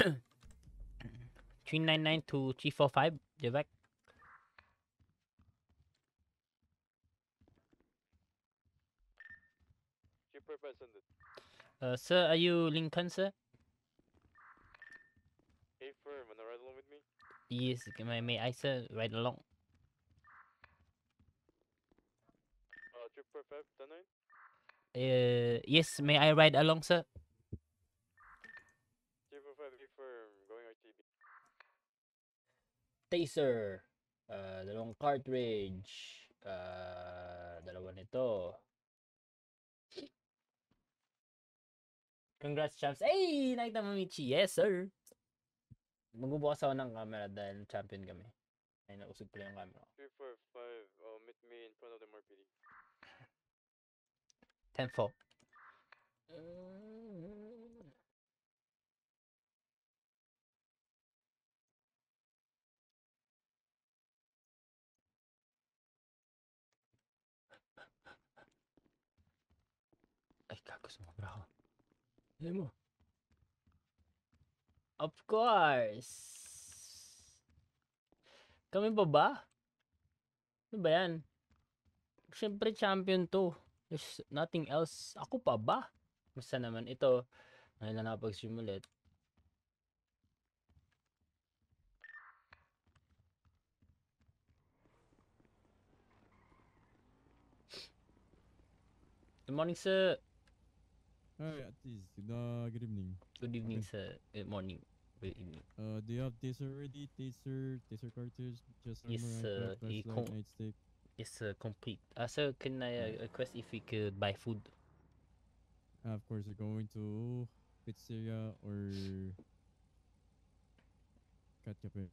399 to 345, Javek. Sir, are you Lincoln, sir? Hey, firm, wanna ride along with me? Yes, may I, sir, ride along? 345, 10-9? Yes, may I ride along, sir? 345, hey, firm, going RTB. Taser. Dalawang cartridge. Dalawa nito. Congrats, champs. Hey! Nakita mo, Michi. Yes, sir. Magbubukas ako ng camera dahil champion kami. Ay, nausog ko lang yung camera. 345, meet me in front of the MRPD. 10-4. Ay, kago, sumabra ako. Alam mo. Of course. Kami pa ba? Ano ba yan? Siyempre champion to. There's nothing else. Ako pa ba? Basta naman ito. Ngayon lang nakapag-stream ulit. Good morning, sir. Hi, at least. Good evening. Good evening, Okay. sir. Good morning. Good evening. Do you have taser ready? Taser cartridge, just Yes, armor, sir. flashlight, nightstick. Yes, sir. Complete. Sir, can I request if we could buy food? Of course, you're going to pizzeria or Cat Cafe.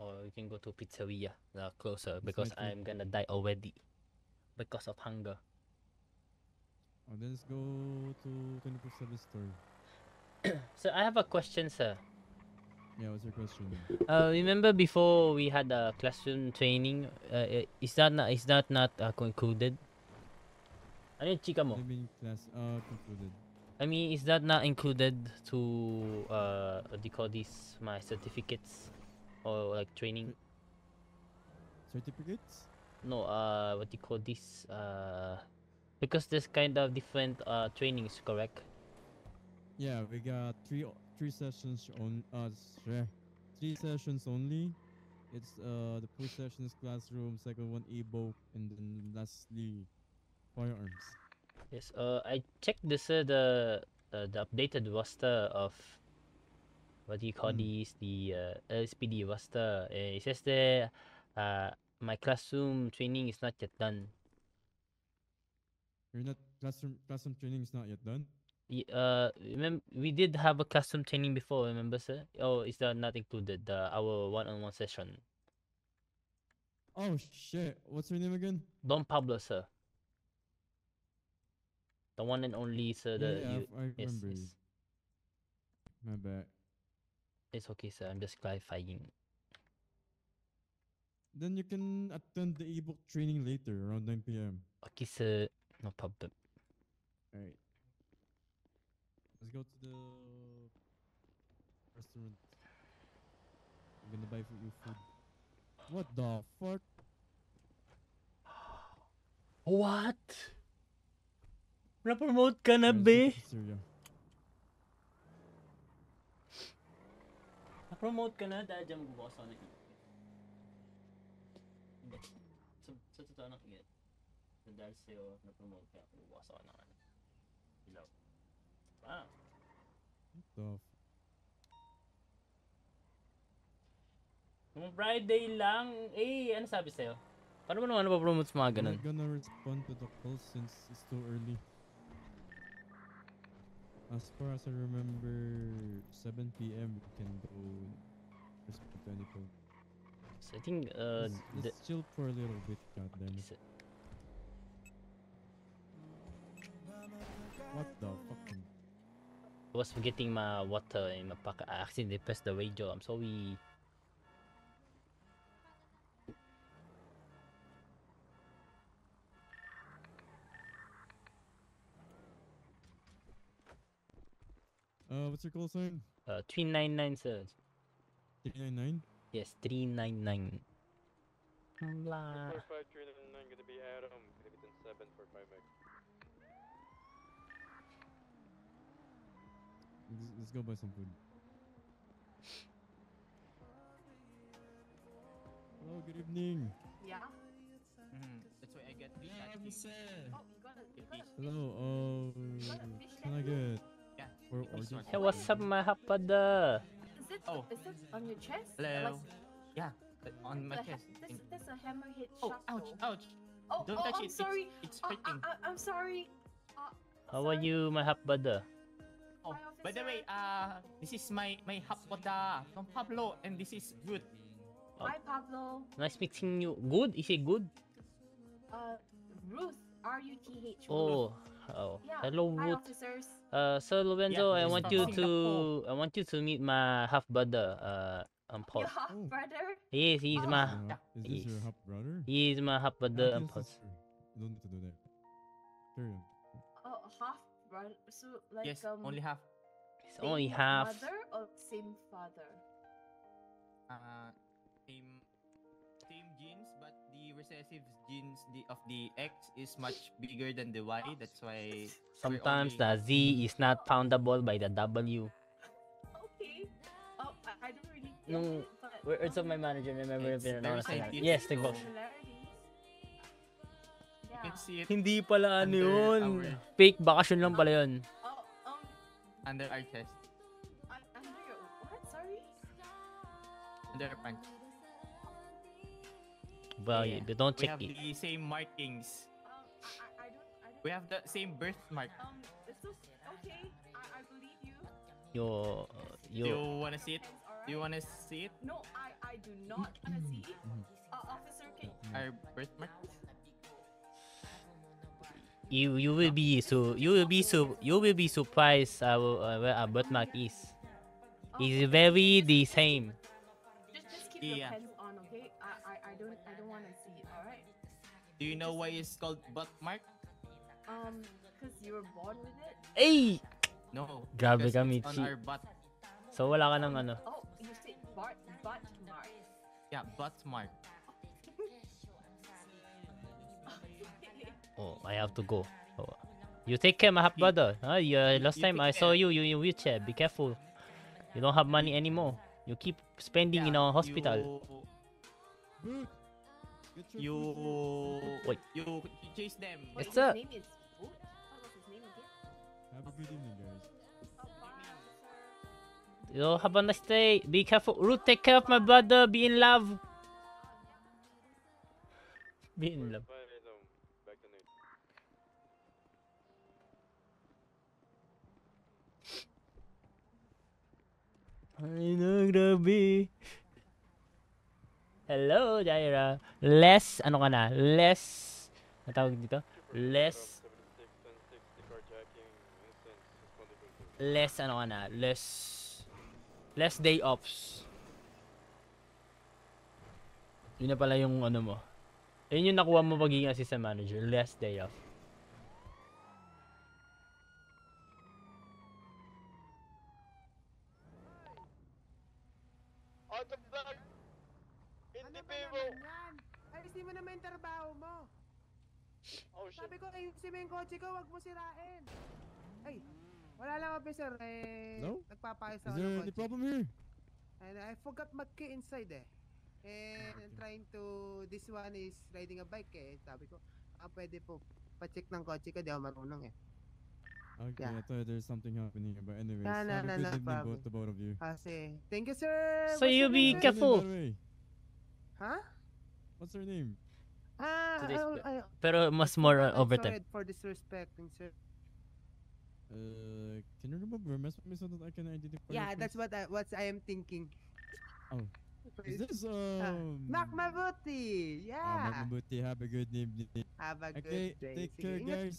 Or we can go to pizzeria closer It's because night food. I'm gonna die already because of hunger. Then let's go to 24/7 store. Sir, I have a question, sir. Yeah, what's your question? Remember before we had a classroom training? Is that not concluded? Ano yung chika mo? What do you mean class concluded? I mean, is that not included to what do you call these, my certificates or like training? Certificates? No, what do you call this? Because there's kind of different trainings, correct? Yeah, we got three sessions on 3 sessions only. It's the first session is classroom, second one evoke, and then lastly firearms. Yes. I checked the updated roster of what do you call these, the LSPD roster. It says there, my classroom training is not yet done. You're not classroom training is not yet done. Remember we did have a classroom training before, remember, sir? Oh, is that not included? Our one-on-one session. Oh shit! What's your name again? Don Pablo, sir. The one and only, sir. I Yes, remember. yes. My bad. It's okay, sir. I'm just clarifying. Then you can attend the ebook training later around 9 p.m. Okay, sir. No problem. Alright. Let's go to the restaurant. I'm gonna buy for you food. What the fuck? What? Na-promote ka na, Let's go be? to pizzeria. Na-promote ka na dahil dyan magbubukas ako ng email. Hindi. Sa totoo ng email. Dahil sa'yo, na-promote ka, magbubukas ako ng ano. Ilaw. Wow. What the Nung Friday lang, ano sabi sa'yo? Paano mo naman napapromote sa mga ganun? I'm not gonna respond to the call since it's too early. As far as I remember, 7 p.m. we can go respond to any call. So I think, let's chill for a little bit, goddammit. What the fucking... I was getting my water in my pocket. I accidentally pressed the radio. I'm sorry. What's your call sign? 399, sir. 399? Yes, 399. Blah. 245 gonna be Adam. Gonna be 10-7 for 5X. Let's go buy some food. Hello, good evening. Yeah. That's why I got the Yeah, shot. what's up? Oh, you got a Hello, got a fish can I tattoo? get Yeah. 4 Fish orders? one. Hey, what's up, my hapada? Is it on your chest? Hello. Like, Yeah, on my the chest. that's a hammerhead Oh, shark. ouch, though. ouch. Oh, Don't oh, touch I'm it. sorry. It's hurting. I'm sorry. How are sorry. you, my hapada? Oh, Hi, by the way, officer. this is my hapoda from Pablo, and this is good. Hi, Pablo. Nice meeting you. Good? Is it good? Ruth. R-U-T-H. Oh, Yeah. hello, Hi, Wood. officers. So Lorenzo, Yeah, I this want is you from to Singapore. I want you to meet my half brother, Paul. Your half Oh. brother. Yes, he's Oh. my Is this your yes. half brother? He's my half Ah, brother, okay, Paul. that's true. You don't need to do that. Carry on. Oh, half brother. So like Yes, only half. It's only same half. mother or same father? Same genes, but the recessive genes of the X is much bigger than the Y. That's why Sometimes only the Z is not foundable by the W. Okay. Oh, I don't really get Nung it, but words of my manager, remember It's if very I scientific. yes, the tigbo. similarities. you can Yeah. see it Hindi pala ano Under yun. our- Fake bakasyon lang pala yun. Oh, under our chest, under your what? Sorry. under our pants. Well, Yeah. you don't We check have it. the same markings. I don't. We have the same birthmark. It's okay. I believe you. You, Do you you, wanna see it? Alright. Do you wanna see it? No, I do not wanna see it. Officer, can Our birthmark? you will be you will be surprised where our birthmark is. It's very the same. just keep your Yeah. pants on, okay? I don't wanna see it. All right. Do you know why it's called birthmark? Cause you were born with it. Ay! No. Grabe because ka, it's Michi. on our butt. So wala ka ng ano. Oh, you said butt mark. Yeah, butt mark. Oh, I have to go. Oh. You take care, my half brother. Last you time take I saw care. you in wheelchair. Be careful. You don't have money anymore. You keep spending in Yeah, our hospital. Boot! Get your You food. Wait. you chase them. Wait, Yes, sir. his name is Boot? What was his name again? Have a good evening, guys. Oh, bye, officer. You have a nice day. Be careful. Ruth, take care of my brother. Be in love. Be in love. 45 Adam. Back to Nate. Ay, no, grabe. Hello, Jaira. Less, ano ka na? Less, ano tawag dito? Less, 76 1060 carjacking instance responded to. less, ano ka na? Less day offs. Yun na pala yung ano mo. Yun yung nakuha mo pagiging assistant manager. Less day off. On the block! In Ano the ba vivo! naman yan? Ayusin mo naman yung trabaho mo. Oh shit! Sabi ko, ayusin mo yung kotse ko, wag mo sirain. Ay, wala lang officer. No? Nagpapayos Is ako there ng any kotse. problem here? And I forgot mag-key inside eh. And I'm trying to, this one is riding a bike eh. Sabi ko, pwede po pa-check ng kotse ko, di ako marunong eh. Okay, Yeah. I thought there's something happening here, but anyways, No, no, have no, a good no evening, problem. the both of you. Kasi, thank you sir! So What's you your be name, sir? careful. What's your name, by the way? Huh? What's your name? Today's I Pero mas more forgot, I'm overtime. sorry for disrespecting sir. Can you remove your mess with me so that I can identify your Yeah, that's face? what I am thinking. Oh. Is this, Mac Mabuti! Mac Yeah! Mabuti, have a good name. Have a Okay, good day. take Sige, care, ingat. guys.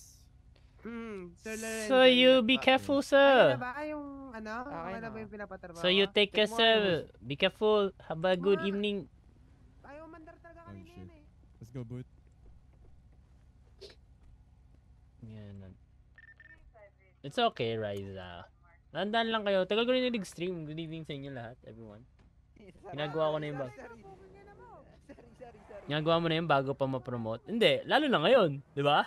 Sir Lorenzo, So you ingat be po. careful, Okay sir. na ba yung ano? Okay na ba yung pinapatrabaho? So you take care, Check mo nga yung- sir. Be careful. Have a good Ma. evening. Ayaw mandar talaga Oh, kanina shit. yan eh. Let's go, boot. Yan. It's okay, Riza. Tandaan lang kayo. Tagal ko rin nag-stream. Good evening sa inyo lahat, everyone. Ginagawa ko na yung bag. Ginagawa mo na yung bago pa ma-promote. Hindi, lalo na ngayon. Di ba?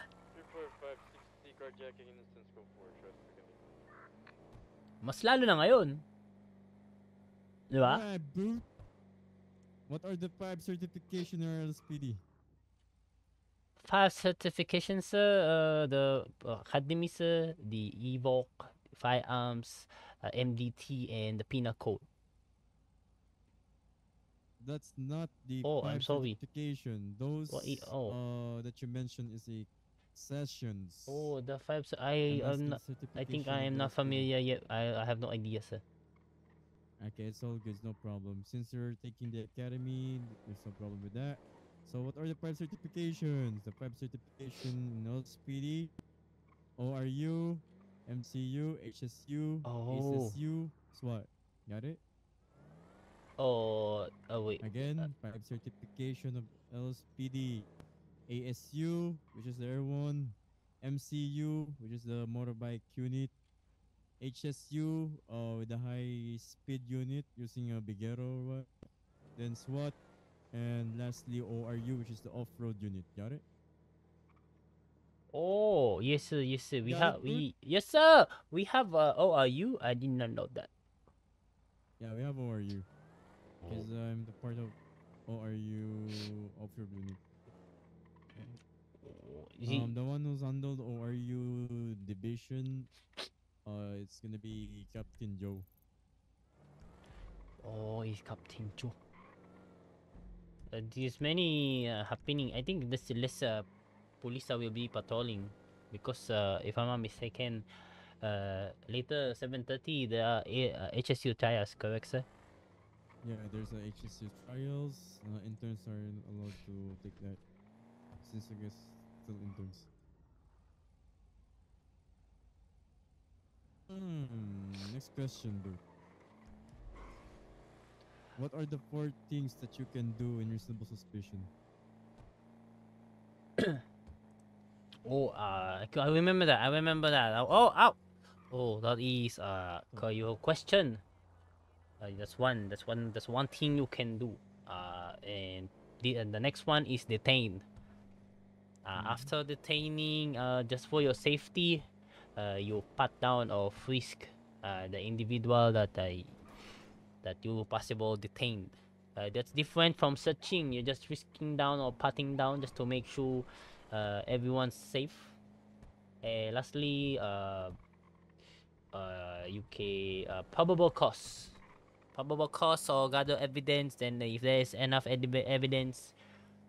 34560 carjacking instance go for trust becoming. Mas lalo na ngayon. Di ba? Alright, bro. What are the 5 certification or LSPD? 5 certifications, the Academy, the Evoke, Firearms, MDT, and the Penal Code. That's not the Oh, 5 I'm sorry. certification. Those that you mentioned is a sessions. Oh, the 5. I'm asking I think certification I of am the not LSPD. familiar yet. I have no idea, sir. Okay, it's all good, no problem. Since you're taking the academy, there's no problem with that. So what are the 5 certifications? The 5 certification in LSPD, ORU, MCU, HSU, Oh. ASSU, SWAT. Got it? Oh, wait. Again, 5 certification of LSPD, ASU, which is the air one, MCU, which is the motorbike unit, HSU, with the high speed unit using a Bigero or what, then SWAT, and lastly ORU, which is the off-road unit. Got it? Oh, yes, sir. Yes, sir. Got it, Yes, sir. We have ORU. I did not know that. Yeah, we have ORU. Because I'm the part of ORU off-road unit. The one who's handled ORU division, it's gonna be Captain Joe. Oh, he's Captain Joe. There's many happening. I think there's less police that will be patrolling because if I'm not mistaken, later 7:30 there are HSU trials, correct, sir? Yeah, there's a HSU trials. Interns are allowed to take that since I guess still interns. Next question, bro. What are the 4 things that you can do in reasonable suspicion? Oh, I remember that. I remember that. Oh, ow. Oh, that is your question. That's one. That's one thing you can do. And the next one is detain. After detaining, just for your safety, you pat down or frisk the individual that you possible detained. That's different from searching. You're just frisking down or patting down just to make sure everyone's safe. Lastly, you can probable cause. Probable cause or gather evidence. Then if there is enough evidence,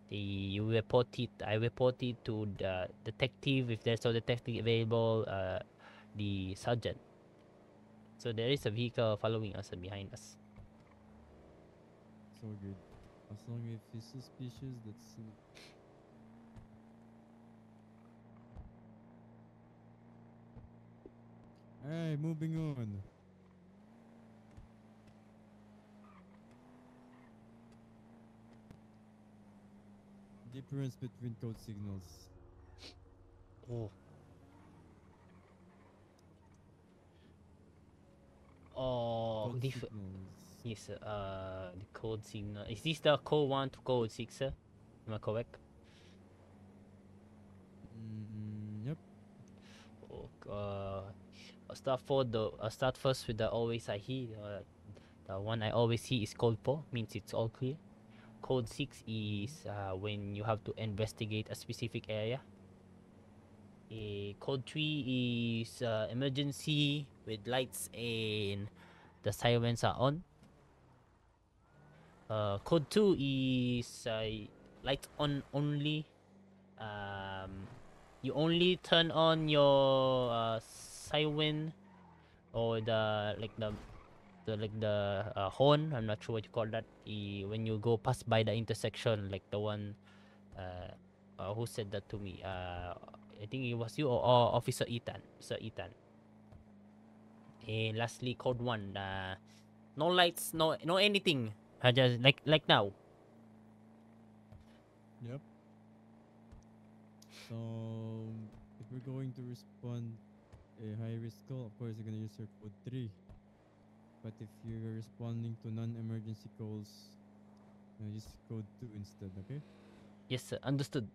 you report it. I report it to the detective if there's no detective available. The sergeant. So there is a vehicle following us and behind us. So good. As long as he's suspicious, that's it. Alright, moving on. Difference between code signals. Oh. Oh, Code signals. yes, the code signal. Is this the code 1 to code 6, sir? Am I correct? Yep. Oh, I'll start first with the always I hear. The one I always see is code 4, means it's all clear. Code 6 is when you have to investigate a specific area. Code 3 is emergency with lights and the sirens are on. Code 2 is lights on only. You only turn on your siren or the horn. I'm not sure what you call that. When you go past by the intersection, like the one who said that to me. I think it was you or Officer Ethan. Sir Ethan. And lastly, code 1. No lights, no anything. Just like now. Yep. So if we're going to respond a high risk call, of course you're gonna use your code 3. But if you're responding to non-emergency calls, use code 2 instead, okay? Yes, sir. Understood.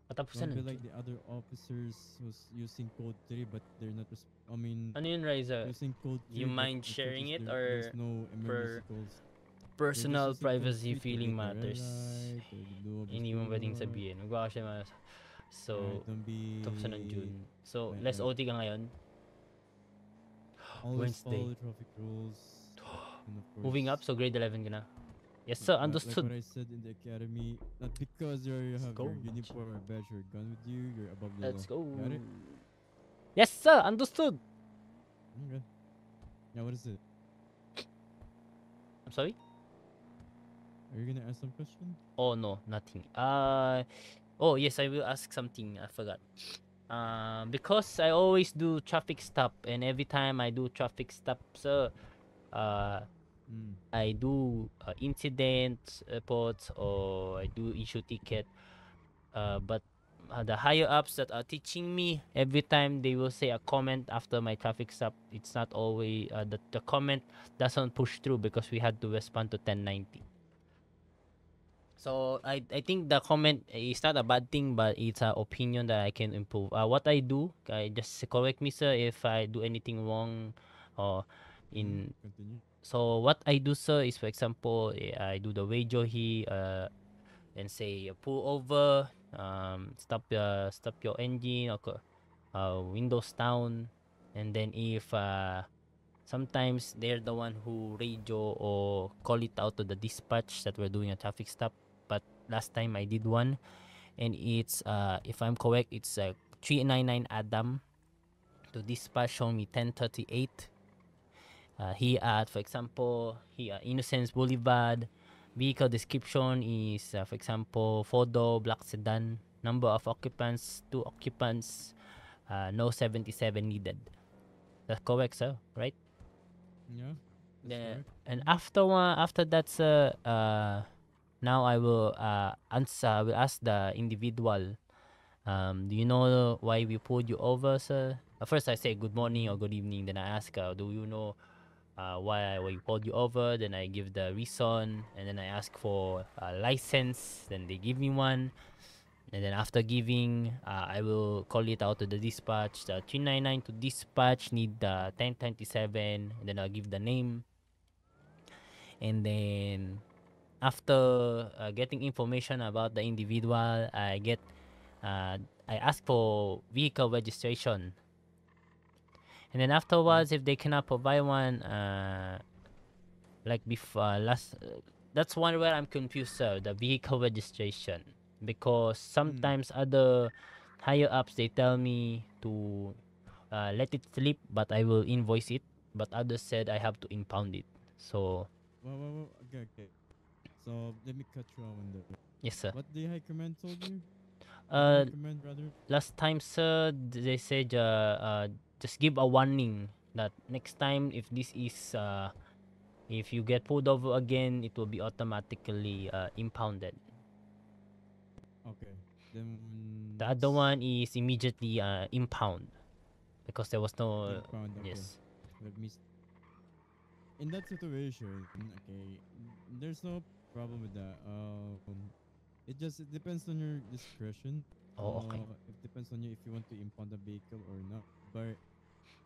Patapusan Don't be na, like Jun. the other officers who's using code 3 but they're not I mean Ano yun, Riza? using code 3 You but mind the truth sharing is it there's or no emergency calls. They're just personal using code privacy 3 to feeling get a red matters? light or to do a Hindi mo pwedeng obstruction. sabihin. Magbaka siya mga... So, Don't be tapusan ng June. So, like less that. OT ka ngayon. Always Wednesday. follow the traffic rules. And of Moving up, course, so grade 11 ka na. Yes, sir. like Understood. what I said in the academy, not because you have go, your uniform or badge or gun with you, you're above the Let's law. go. Got it? Yes, sir. Understood. Okay. Yeah, what is it? I'm sorry? Are you gonna ask some question? Oh, no. Nothing. Oh, yes. I will ask something. I forgot. Because I always do traffic stop, and every time I do traffic stop, sir, I do incident reports or I do issue ticket. But the higher ups that are teaching me, every time they will say a comment after my traffic stop, it's not always the comment doesn't push through because we had to respond to 1090. So I think the comment is not a bad thing, but it's an opinion that I can improve. What I do, I just correct me, sir, if I do anything wrong or in. Continue. So what I do, sir, is for example, I do the radio here, and say pull over, stop your engine or windows down, and then if sometimes they're the one who radio or call it out to the dispatch that we're doing a traffic stop. But last time I did one, and it's if I'm correct, it's 399 Adam to dispatch show me 1038. Here at, for example, here Innocence Boulevard. Vehicle description is, for example, 4-door black sedan. Number of occupants, 2 occupants. No 77 needed. That's correct, sir, right? Yeah. Yeah. Correct. And after that, sir, now I will answer. I will ask the individual. Do you know why we pulled you over, sir? First, I say good morning or good evening. Then I ask, do you know why we pulled you over? Then I give the reason, and then I ask for a license. Then they give me one, and then after giving, I will call it out to the dispatch. The 399 to dispatch need the 1027, and then I'll give the name, and then after getting information about the individual, I ask for vehicle registration. And then afterwards, if they cannot provide one, like before that's one where I'm confused, sir, the vehicle registration. Because sometimes other higher ups, they tell me to let it slip, but I will invoice it. But others said I have to impound it. So, Well, okay. So let me cut you off on that. yes, sir. What the high command told you? Uh, High command, rather. Last time, sir, they said just give a warning that next time if this is if you get pulled over again, it will be automatically impounded. Okay. Then The other one is immediately impound because there was no impound, okay. yes. Let me. In that situation, okay, there's no problem with that. It depends on your discretion. Oh, okay. It depends on you if you want to impound the vehicle or not. But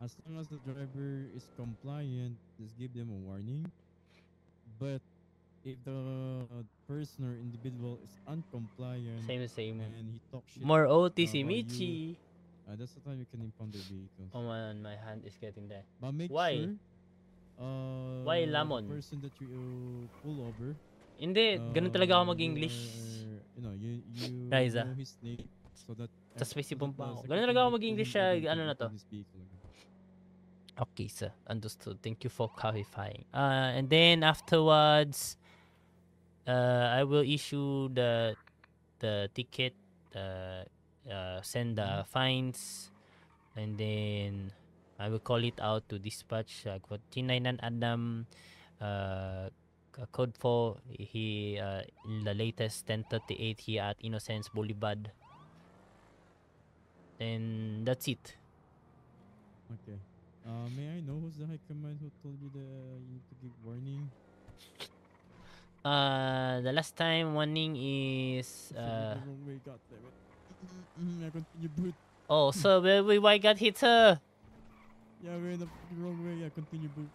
as long as the driver is compliant, just give them a warning. But if the person or individual is uncompliant Same. and he talks shit, More OT si while you- Michi. that's the time you can impound their vehicles. Oh man, my hand is getting there. But make Why? sure Why the lamon? person that you pull over, Hindi, ganun talaga ako you mag-English. you Riza. know his name so that Tas may so that sipon the pa ako. second Ganun time talaga ako you pull mag-English him siya, over, you ano can na to. impound his vehicle again. Okay, sir. Understood. Thank you for clarifying. And then afterwards, I will issue the ticket, send the fines, and then I will call it out to dispatch. For 399 Adam, code 4, he in the latest 1038 here at Innocence Boulevard. And that's it. Okay. May I know who's the high command who told you that you need to give warning? The last time warning is So went the wrong way, god damn it. I continue boot. oh, sir, why got hit, sir? Yeah, we're in the fucking wrong way. Yeah, continue boot.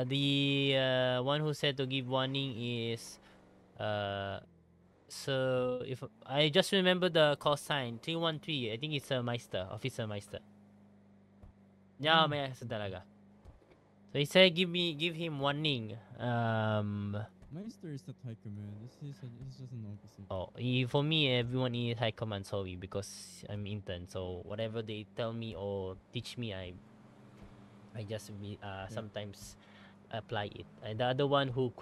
The one who said to give warning is so if I just remember the call sign 313. I think it's a Meister, Officer Meister. Yeah, may Meister talaga. So he said give him warning. Meister is not high command. He's just an officer. For me, everyone is high command, sorry, because I'm intern. So whatever they tell me or teach me, I just sometimes apply it. And the other one who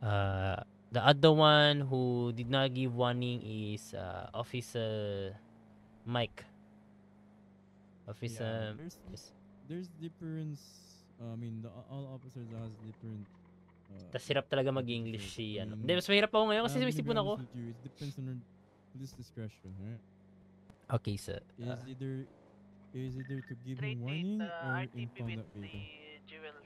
the other one who did not give warning is Officer Mike. Officer. There's difference. I mean, all officers has different. Tas hirap talaga mag-English si I ano. mean, Hindi, mas mahirap ako ngayon kasi I'm may gonna be sipon ako. honest with you, it depends on police discretion, right? Okay, sir. Is either to give him warning or impound that vehicle.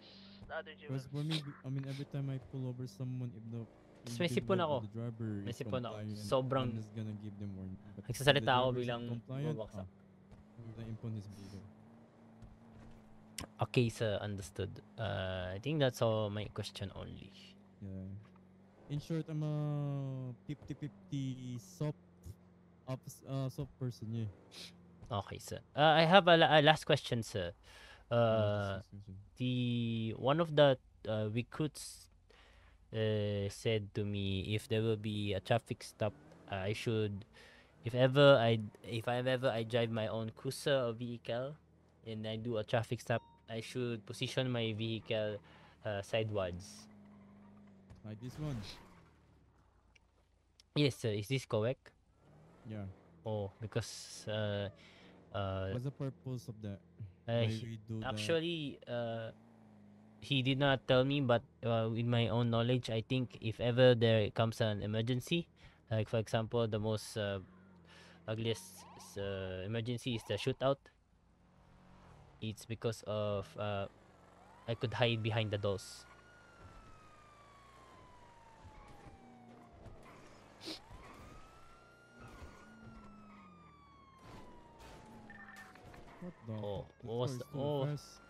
Because for me, I mean, every time I pull over someone, if the Tas may sipon individual or ako. the driver May is sipon ako. compliant, Sobrang I'm just gonna give them warning. But if the nagsasalita ako driver is bilang not compliant, bumabaksak. I'm gonna impound his vehicle. Okay, sir. Understood. I think that's all my question only. Yeah. In short, I'm a 50-50 soft person, yeah. Okay, sir. I have a last question, sir. Yeah, this question. The one of the recruits said to me if there will be a traffic stop, I should if ever I drive my own cruiser or vehicle and I do a traffic stop, I should position my vehicle sideways. Like this one. Yes, sir. Is this correct? Yeah. Oh, because What's the purpose of that? uh, Why he- we do that? actually he did not tell me, but with my own knowledge, I think if ever there comes an emergency, like for example, the most ugliest emergency is the shootout. It's because of I could hide behind the doors. What the Oh, fuck? The what was car is the- too oh. fast.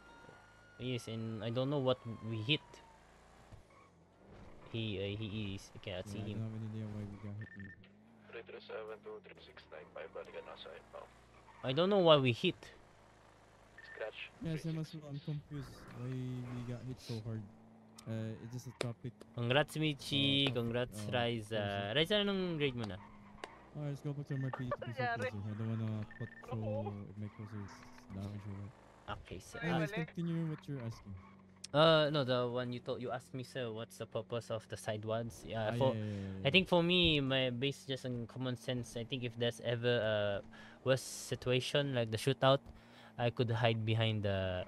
Yes, and I don't know what we hit. He is. I cannot Yeah, see I him. don't have any idea why we got hit. 337-2365, balikan nasa inbound. I don't know why we hit. Scratch. Yeah, same as well. I'm confused why we got hit so hard. It's just a topic. Congrats, Michi. Congrats, Riza. person. Riza, anong grade mo na? Alright, let's go back to my PD to be so closer. I don't wanna patrol if my closer is damaged or what. Okay, sir. Anyways, continue what you're asking. No, the one you asked me, sir. What's the purpose of the side ones? Ah, I think for me, my based just on common sense. I think if there's ever a worst situation like the shootout, I could hide behind the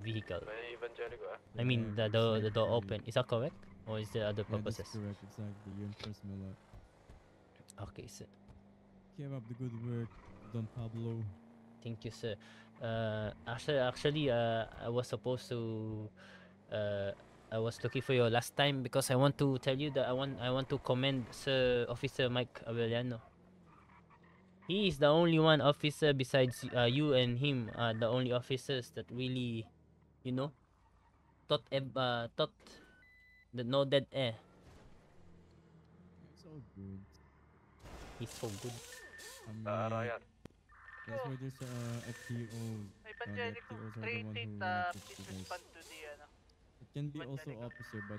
vehicle. May Evangelico I mean, Yeah, the door exactly. open. Is that correct? Or is there other Yeah, that's purposes? correct, exactly. You impressed me a lot. Okay, sir. Keep up the good work, Don Pablo. Thank you, sir. Actually, I was supposed to, I was looking for you last time because I want to tell you that I want to commend Sir Officer Mike Avellano. He is the only one officer besides you and him, the only officers that really, you know, taught the no dead air. It's all good. He's so good. I mean, Ryan. that's why there's FTO. May The Evangelico, FTOs are the one who 38, wanna teach please you guys. respond to the, It can be also Evangelico. officer, but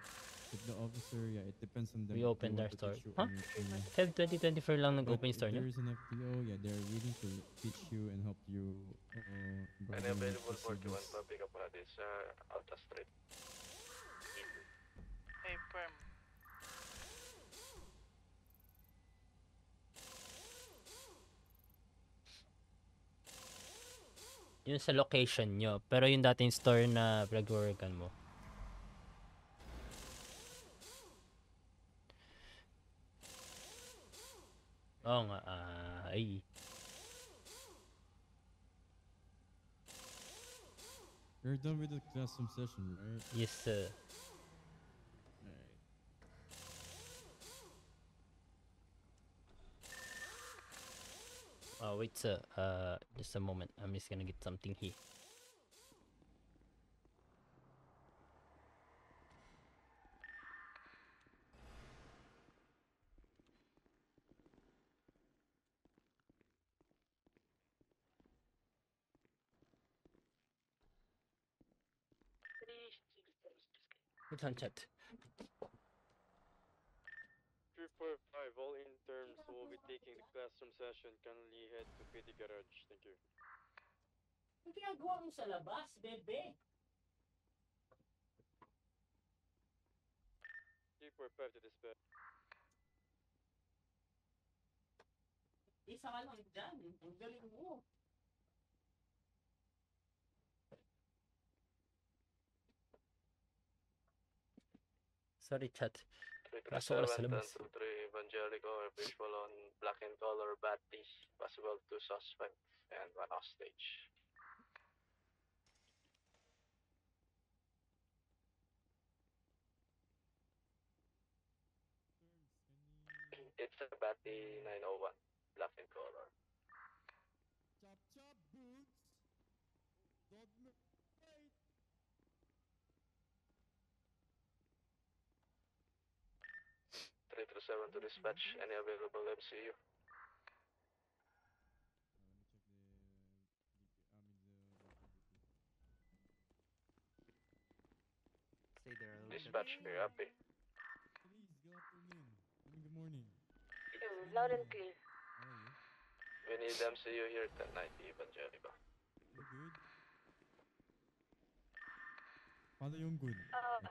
if the officer, yeah, it depends on them. We if they opened want our to store. teach you Huh? anything, yeah. Feb 2024 lang But nag-open if store niyo? there is an FTO, yeah, they're willing to teach you and help you. And broaden your available 41 facilities. pa pick up natin sa Alta Street. Hey, firm. Yun sa location nyo. Pero yung dating store na pinag-workan mo. Oo nga. Ay. You're done with the classroom session, right? Yes, sir. Alright. Oh, wait, sir. Just a moment. I'm just gonna get something here. Hold on, chat. 345, all interns who will be taking the classroom session kindly head to PD Garage. Thank you. Ano ginagawa mo sa labas, bebe? 345 to dispatch. Isa ka lang dyan. Ang galing mo. Sorry, chat. Pasok ka sa labas. 3 Evangelico are visual on black and color baddies. Possible 2 suspects and 1 hostage. It's a Batty 901, black and color. Chop chop boots. Dog wait. 327 to dispatch. Any available MCU? Stay there. I'll Dispatch, check. you're happy. Please, good afternoon. I mean, good morning. Loud and clear. How are you? We need MCU here 1090 Evangelico. You good? Paano yung good?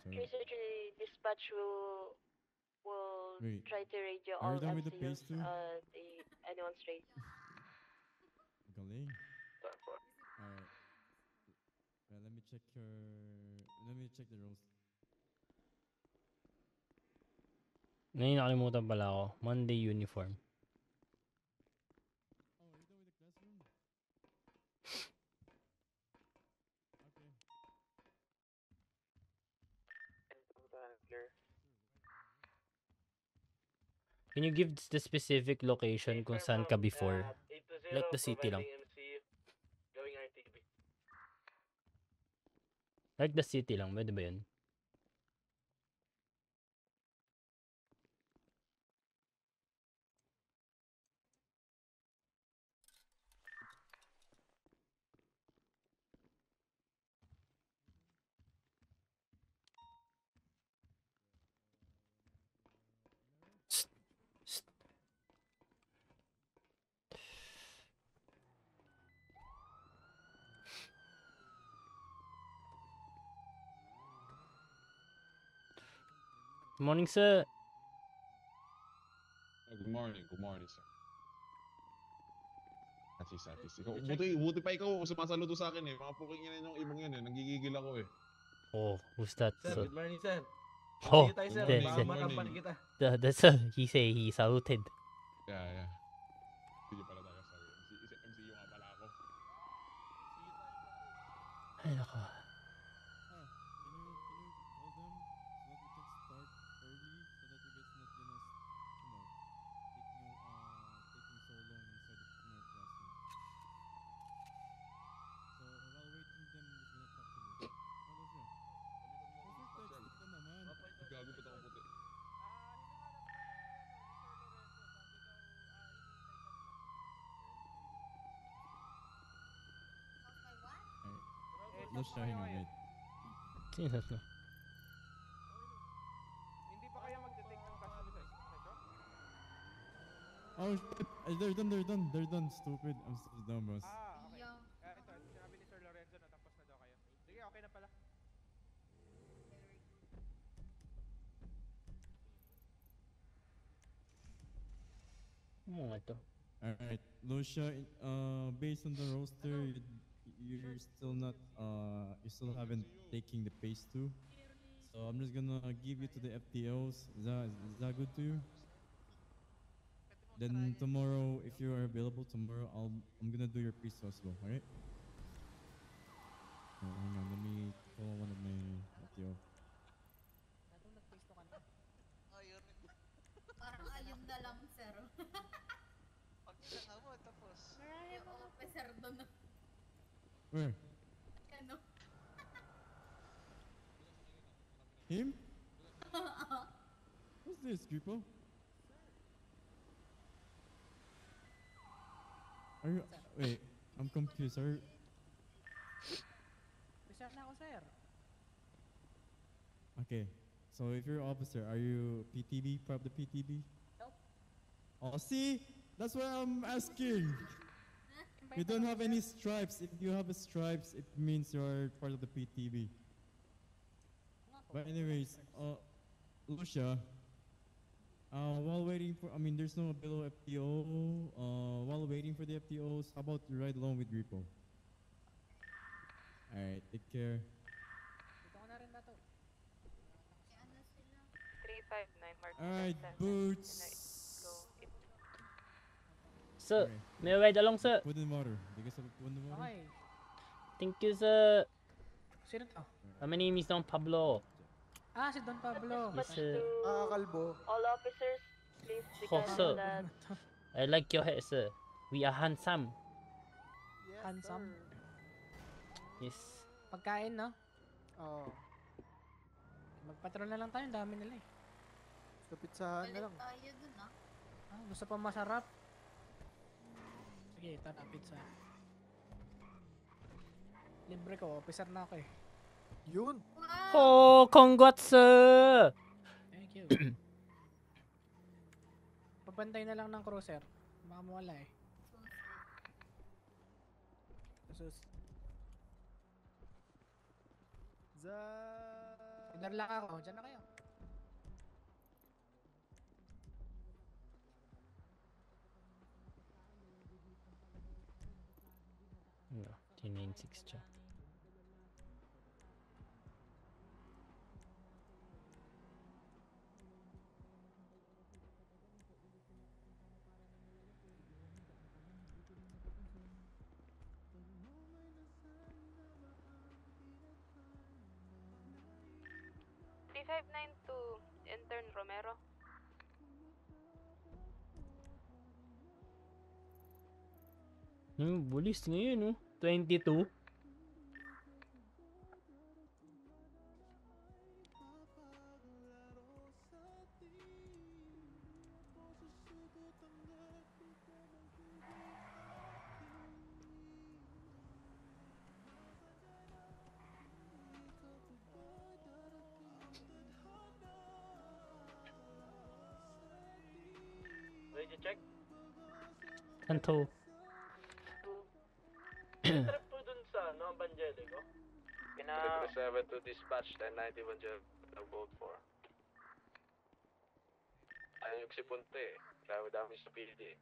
Sorry. Research dispatch will Wait. try to radio Are all you done with the MCUs, pace too? anyone's race. Galing. Time for Alright. Well, let me check the roles. Ngayon nakalimutan pala ako. Monday uniform. Oh, are you done with the classroom? Okay. clear. Can you give the specific location kung saan ka before? Like the city lang. Going RTB. Like the city lang. Pwede ba yun? Shh. Shh. Morning, sir. Good morning, sir. At least. Buti pa ikaw, sumasaludo sa akin eh. Mga puking yan yung ibang yan eh. Nagigigil ako eh. Oh, who's that? Sir, So, good morning, sir. oh, See you tayo, sir. there, Baka sir. matampal kita. That's he say he saluted. Yeah. Sige pala tayo, sorry. MCU nga pala ako. Ay, nako. Can you call them so that we can start early so that you guys not gonna taking so long inside in our classroom. So while waiting them, I'm just gonna talk to them. Hello siya. Kasi text ka naman. Gago pa ako puti. Alright. Let's try him wait. Sino to? Hindi pa kaya magde-take ng customer session? Oh shit! They're done. Stupid. I'm so dumb, boss. Okay. Yeah. Ito, sinabi ni Sir Lorenzo na tapos na daw kayo. Sige, okay na pala. Ano nga to? Alright, Lucia, based on the roster, you're still not, you still haven't taken the pace 2. So I'm just gonna give you to the FTOs. Is that good to you? Then tomorrow, if you are available tomorrow, I'm gonna do your pace as well. Alright. Hang on, let me Where? Ano? Him? What's this, Gripo? Are you... Wait, I'm confused. Are you... Officer na ako, sir. Okay, so if you're officer, are you PTB, part of the PTB? Nope. Oh, see? That's why I'm asking. You don't have any stripes. If you have a stripes, it means you're part of the PTB. But anyways, Lucia, while waiting for, I mean, there's no below FTO. While waiting for the FTOs, how about you ride along with Repo? Alright, take care. Dito ko na rin na to. 359 Mark. Alright, Boots. Sir, Okay. may I ride along, sir? Food and water. Because of food and water? Okay. Thank you, sir. Sino to? My name is Don Pablo. Ah, si Don Pablo. Yes, sir. Kalbo. All officers, please Oh, because sir. that I like your hair, sir. We are handsome. Yes, Handsome. Yes. Pagkain, no? Oo. Magpatrol na lang tayo. Ang dami nila eh. Sa pizzahan na lang. Tayo dun ah. Ah, gusto pa masarap? Sige, ito na pizza. Libre ko. Officer na ako eh. Yun. Wow! Oh, congrats, sir. Thank you. Pabantay na lang ng cruiser. Baka mawala eh. Sus. Pinar lang ako. Diyan na kayo. No, 296 siya. to intern Romero. Bulis ngayon, no? 22. Ready check? Tanto. Trip po dun sa, no, Evangelico? 337 to dispatch, 1090 Evangelico, vote for. Ayun yung si Punte eh. Dami sa PD eh.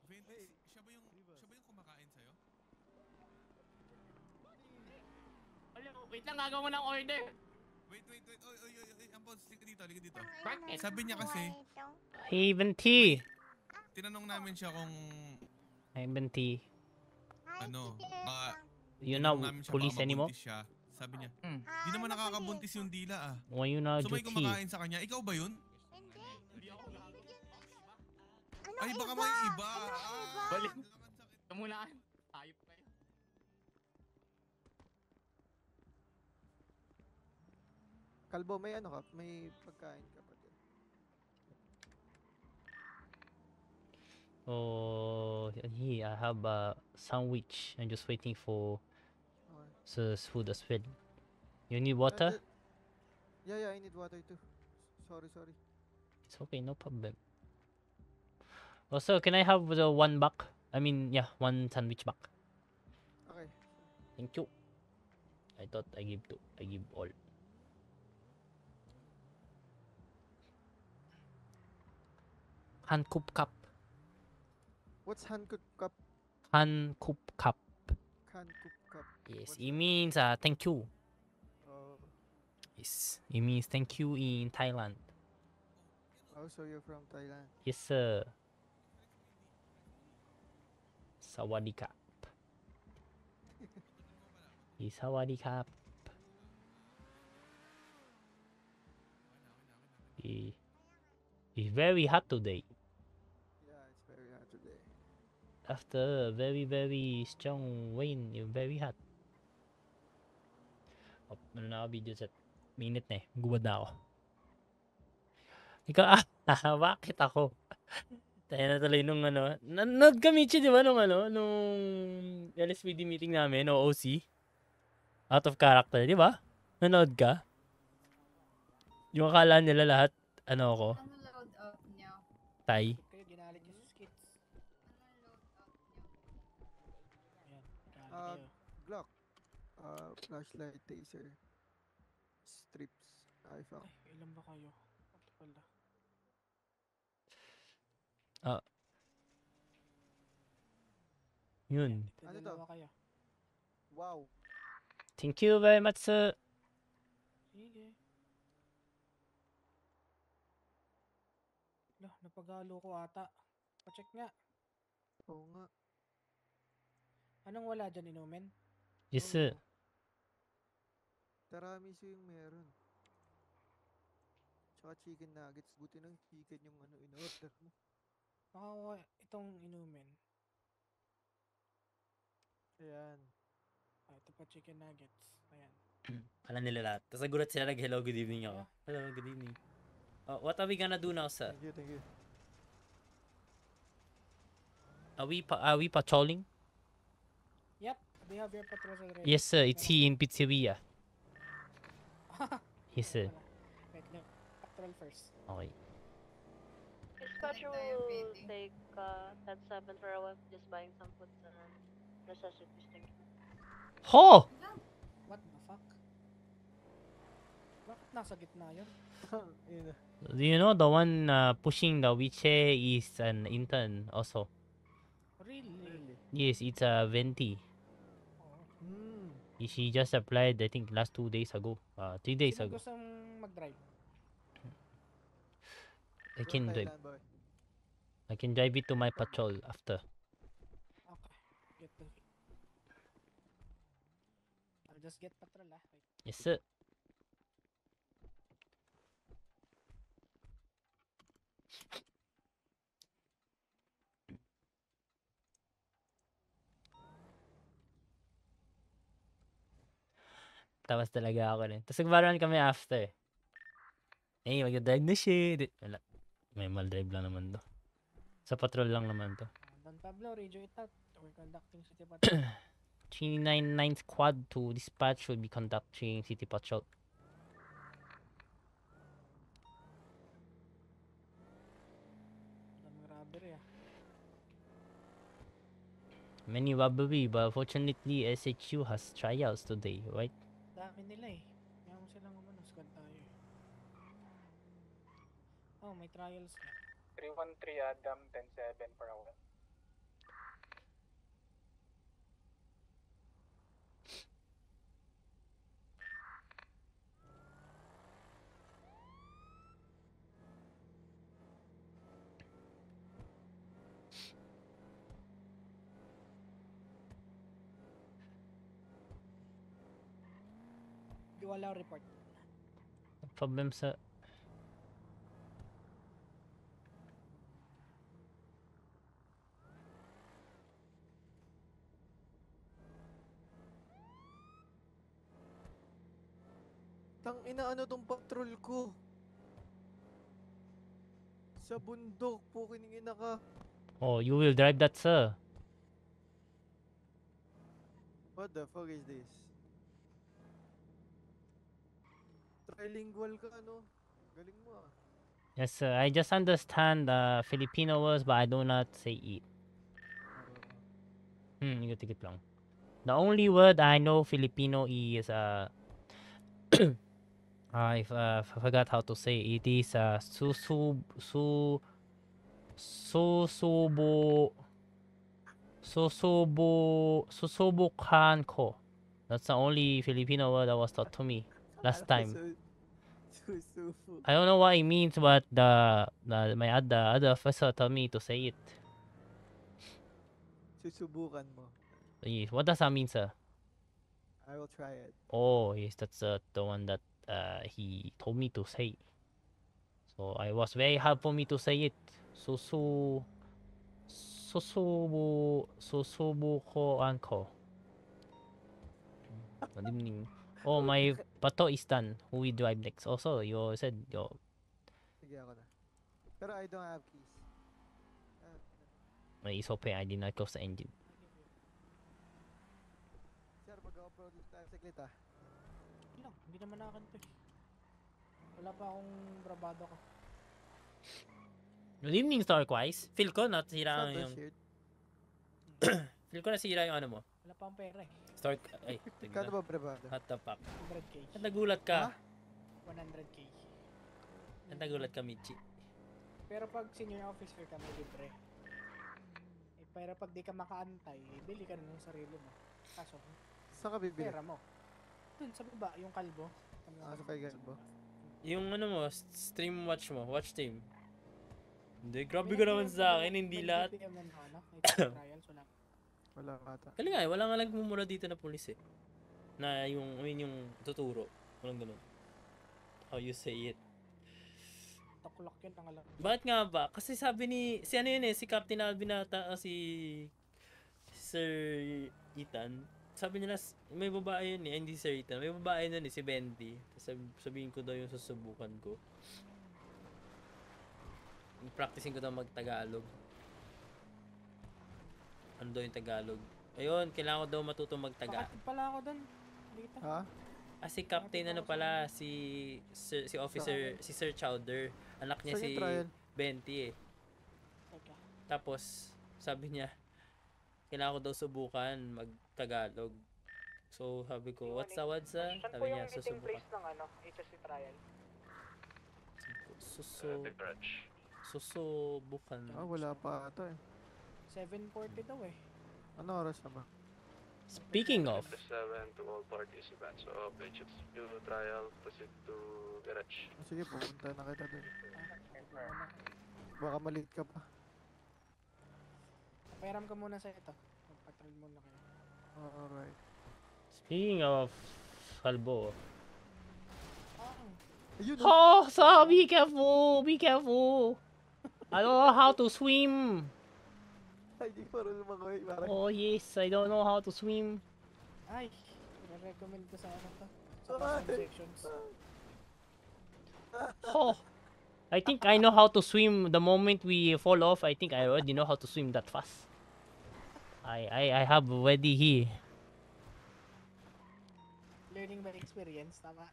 Wait, siya ba yung kumakain sa'yo? Wait lang, gagawa mo ng order. Wait. Oy, Ampon, liga dito. Bakit? Sabi niya kasi, Haven Tea. tinanong namin siya kung, Haven Tea. ano, You're not tinanong namin siya police baka anymore? mabuntis siya. Sabi niya, di naman nakakabuntis yung dila ah. Why you not So may duty? kumakain sa kanya, ikaw ba yun? Ay, baka may iba. Balik. Kamulaan. Ayop kayo. Kalbo, may ano ka? May pagkain ka pa din. Oh, here I have a sandwich. I'm just waiting for Okay. the food as well. You need water? Yeah, I need water too. Sorry. It's okay, no problem. Also, can I have the one back? I mean, yeah, one sandwich back. Okay. Thank you. I thought I give two. I give all. Hankoop cup. What's Hankook cup? Hankoop cup. Hankook cup. Yes, What's it means thank you. Yes, it means thank you in Thailand. Oh, so you're from Thailand. Yes, sir. Sawadee Kap. Sawadee Kap. It's very hot today. Yeah, it's very hot today. After a very strong rain, it's very hot. Oh, ano na ako video set? Minute na eh. Gubad na ako. Ikaw, bakit ako? Tayo na tuloy nung ano. Nanood ka, Michi, di ba? Nung ano, nung LSPD meeting namin, o OC. Out of character, di ba? Nanood ka? Yung akala nila lahat, ano ako? Ano load up niyo? Tay. Kayo ginalit yung skits. Ayan, galit kayo. Glock. Flashlight, taser. Strips. iPhone. Ay, ilan ba kayo? Ito pala. Yun. Ano to? Dalawa kayo. Wow. Thank you very much, sir. Sige. Lah, napagalo ko ata. Pa-check nga. Oo nga. Anong wala dyan, inumin? Yes, sir. Tiramisu yung meron. Tsaka chicken nuggets. Buti ng chicken yung ano in-order mo. Baka itong inumin. Ayan. Ito pa chicken nuggets. Ayan. Alam nila lahat. Tapos nagulat sila hello, good evening ako. Hello, good evening. What are we gonna do now, sir? Thank you. Are we patrolling? Yep, they have your patrols already. Yes, sir. It's he in pizzeria. Yes, sir. Wait, no. Patrol first. Okay. Dispatcher will take 10-7 for a while, just buying some food and necessities. Thank you. Ho! What the fuck? Bakit nasa gitna yun? Do you know the one pushing the wheelchair is an intern also? Really? Yes, it's a venti. She just applied, I think, last 2 days ago. 3 days Sino ago. gustong mag-drive? I can drive. Thailand boy. I can drive it to my patrol after. Okay, get to it. I'll just get patrol Wait. Yes, sir. Tapos talaga ako rin. Tapos nag-Valorant kami after. Eh, mag-drive na shit. Wala. May mal-drive lang naman to. Sa patrol lang naman to. Don Pablo, radio it out. We're conducting city patrol. 399 squad to dispatch will be conducting city patrol. Daming robbery Many robbery, but fortunately SHU has tryouts today, right? Dami nila eh. Kaya mo silang umano, squad tayo Oh, may trials na. 313 Adam, 10-7 per hour. Di wala report. Problem sa Tang ina, ano tong patrol ko? Sa bundok po, kiningina ka. Oh, you will drive that, sir. What the fuck is this? Trilingual ka, ano? Galing mo ah. Yes, sir. I just understand Filipino words, but I do not say it. Ikot-ikot lang. The only word I know Filipino is I forgot how to say it. It is susubukan ko. That's the only Filipino word that was taught to me last time. I don't know what it means, but my other officer told me to say it. Susubukan mo. Yes, what does that mean, sir? I will try it. Oh, yes, that's the one that he told me to say. So I was very hard for me to say it. Susubukoan ko. What do you mean? Oh, my bato is done. Who will drive next? Also, you said yo. Sige ako na. Pero I don't have keys. It's okay. I did not close the engine. Sir, mag-off-road lang tayo saglit ah. Lang, hindi naman nakakanto eh. Wala pa akong brabado ko. Good evening, Starquise. Feel ko nasira Saan ba yung... shirt? Feel ko nasira yung ano mo. Wala pa akong pera eh. Start... Ay, Kano ba brevado? What the fuck? 100k. Nagulat ka. 100k. Nagulat ka, Michi. Pero pag senior officer ka, may libre. Eh, pero pag di ka makaantay, bili ka na ng sarili mo. Kaso, Saan ka bibili? pera mo. Dun sa baba, yung kalbo. Sa kay Galbo? Yung ano mo, stream watch mo, watch stream. Hindi, grabe ka naman sa akin, hindi lahat. Trials, wala. Wala ata. Kali nga, wala nga nagmumura dito na pulis eh. Na yung, I mean, yung tuturo. Walang ganun. How you say it. Takulak yun ang alam. Bakit nga ba? Kasi sabi ni, si ano yun eh, si Captain Alvin ata, si Sir Ethan. Sabi nila, may babae yun eh, hindi si Sir Ethan. May babae nun eh, si Bendy. Sabihin ko daw yung susubukan ko. Practicing ko daw mag-Tagalog. Ano daw yung Tagalog? Ayun, kailangan ko daw matutong mag-Tagalog. Bakit pala ako dun? Dito. Ha? Si Captain ano pala, si Officer, si Sir Chowder. Anak niya Saan si yung trial? Benty eh. Tapos, sabi niya, kailangan ko daw subukan mag-Tagalog. So, sabi ko, what's the? Saan po Sabi yung niya, meeting susubukan. place ng ano, HSC trial? Susubukan. Wala pa ata eh. 7:40 daw eh. Ano oras na ba? Speaking of, 7 to all parties event. So, HSU trial, proceed to garage. Sige, pupunta na kita dun. Baka malate ka pa. Pairam ka muna sa ito. Mag-patrol muna kayo. Alright. speaking of Kalbo. Ayun Oh, so be careful, be careful. I don't know how to swim. Ay, di ko rin lumangoy. Parang... Oh yes, I don't know how to swim. Ay, recommend ko sa ano to. Sa Ay. custom sections. Oh, I think I know how to swim. The moment we fall off, I think I already know how to swim that fast. I have already here. Learning by experience, tama?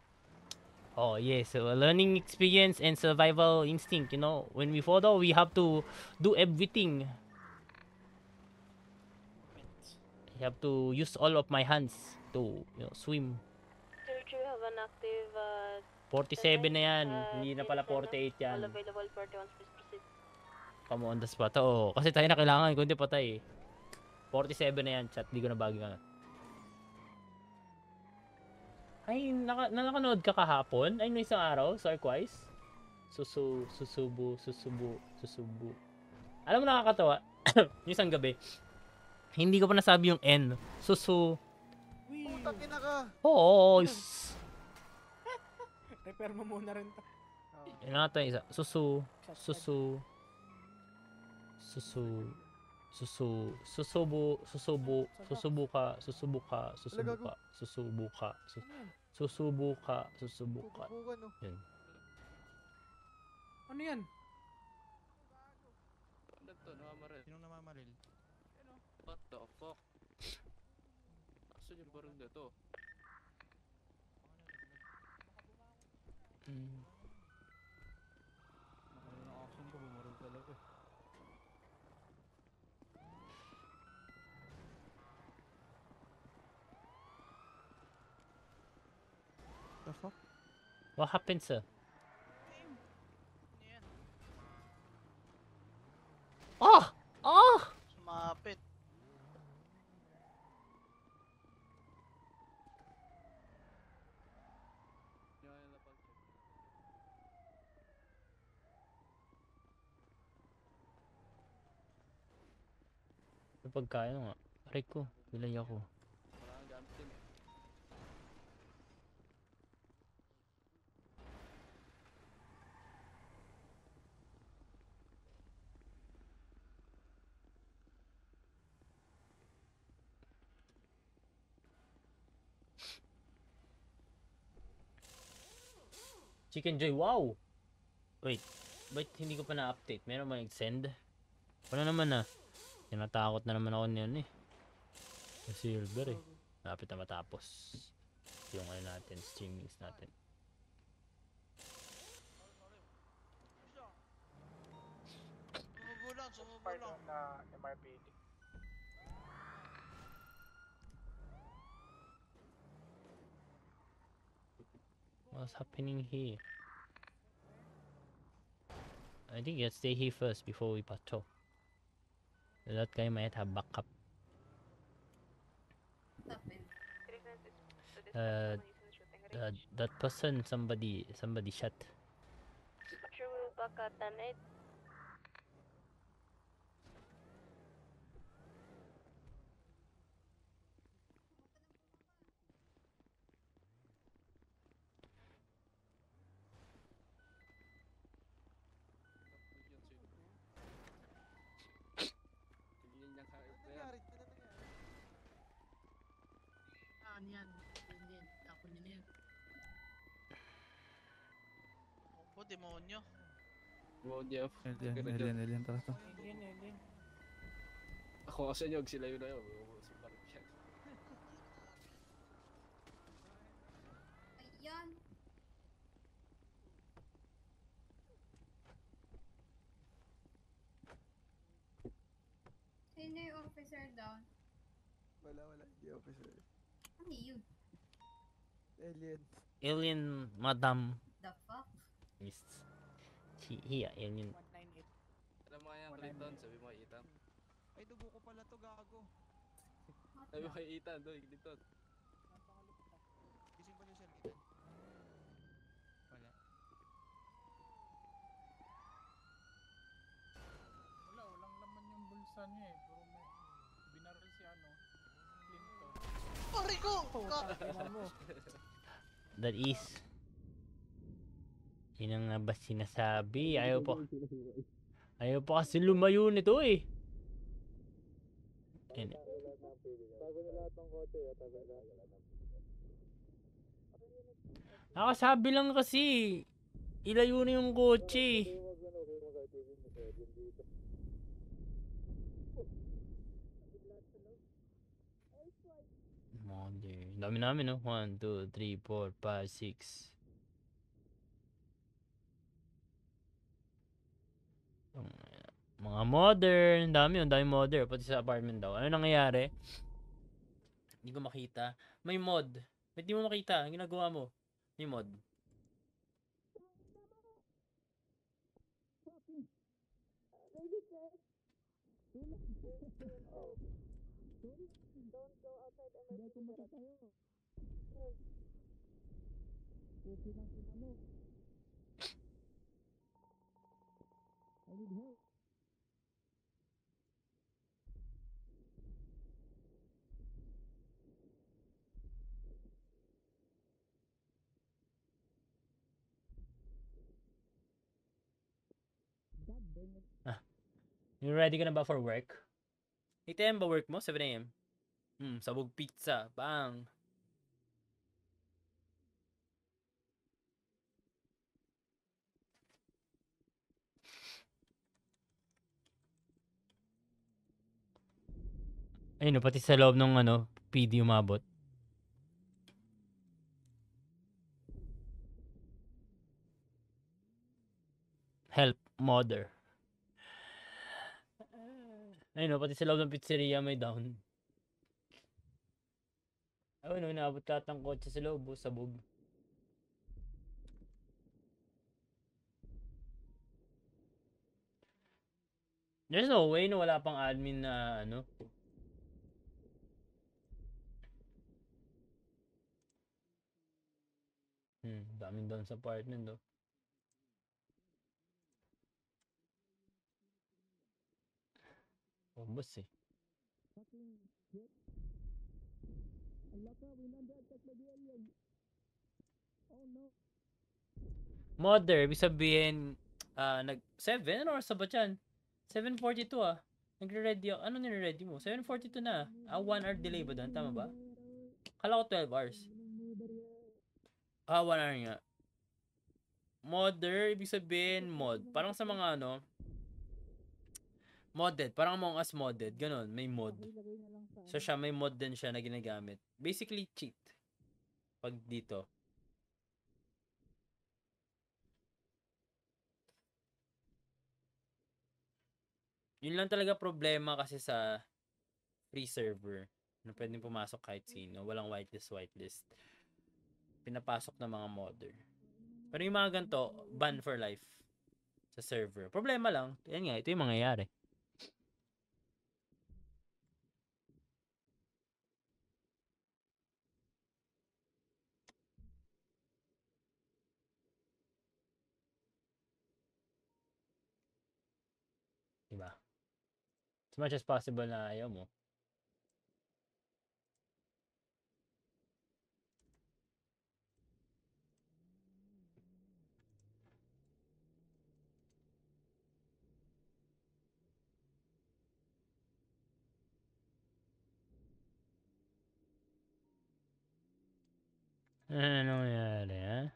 Oh yes, so learning experience and survival instinct. You know, when we fall off, we have to do everything. I have to use all of my hands to, you know, swim. Sir, do you have an active 47 na yan, hindi na pala 48 yan. all available 41, please proceed. Come on the spot. Oo, kasi tayo na kailangan, kundi patay. 47 na yan, chat. Di ko na bagay nga. Ay, nakanood ka kahapon? Ay, no isang araw, Sarquise? Susubu. Alam mo nakakatawa? Yung isang gabi, hindi ko pa nasabi yung N. Putang ina ka! Oo. Repair mo muna rin to. Yan nga tayo isa. Susubuka. Tutubukan no. Yun. Ano yan? Ano to? Namamaril. Sinong namamaril? What the fuck? Asan yung baril na to? Action ko, bumaril talaga. The fuck? What happened, sir? Oh! Oh! Sumapit. Sa pagkain nga. Aray ko, bilay ako. Wala kang gamit yun eh. Chicken Joy, wow! Wait, ba't hindi ko pa na-update? Meron ba nag-send? Wala naman ah. Tinatakot na naman ako niyan eh. Yung silver eh. Lapit na matapos. Yung ano natin, streamings natin. Part na MRPD. What's happening here? I think let's stay here first before we patrol. That guy might have backup. That person, somebody shot. Sure, we'll back at 10-8. Ano yan? Yan. Ako nila yan. Opo, demonyo. Demonyo. Alien, tara to. Alien. Ako kasi nyog, sila yun na yun. Super yan. Ayan. Sino yung officer down? Wala. Hindi officer. Ano yun? Alien Madam. The fuck? Yes. He alien. 198. Alam mo kaya Clinton, sabi mo kay Ethan. Ay, dugo ko pala to, gago. Sabi mo kay Ethan, doy, Clinton. Gising pa niyo, sir, Ethan? Wala. Walang laman yung bulsa niya eh. Pero may binaril si Clinton. Pare ko! That is. Yun ang nga ba sinasabi? Ayaw pa kasi lumayo nito eh. Tago na lahat ng kotse. Nakasabi lang kasi. Ilayo na yung kotse. Mother. Dami namin no? 1, 2, 3, 4, 5, 6. Mga modern. Dami modern. Pati sa apartment daw. Ano nangyayari? Hindi ko makita. May mod. Ba't di mo makita? Ang ginagawa mo? May mod. You ready ka na ba for work? 8 AM ba work mo? 7 AM? Sabog pizza. Bang! Ayun, pati sa loob ng PD umabot. Help, mother. Ayun, pati sa loob ng pizzeria may down. Ayun, naabot lahat ng kotse sa loob, sabog. There's no way na wala pang admin na daming doon sa apartment do. Oh, boss eh. fucking shit. Alaka, we're under attack by the alien. Oh no. Mother, ibig sabihin, nag 7 or sa ba dyan? 7:42 Nagre-ready ako. Ano nire-ready mo? 7:42 na. 1 hour delay ba doon? Tama ba? Kala ko 12 hours. 1 hour nga. Modder, ibig sabihin mod. Parang sa mga modded. Parang Among Us modded. Ganon, may mod. So siya, may mod din siya na ginagamit. Basically, cheat. Pag dito. Yun lang talaga problema kasi sa free server na pwedeng pumasok kahit sino. Walang whitelist. Pinapasok ng mga modder. Pero yung mga ganito, ban for life sa server. Problema lang. Yan nga, ito yung mangyayari. Diba? As much as possible na ayaw mo. Ano nangyari, ha?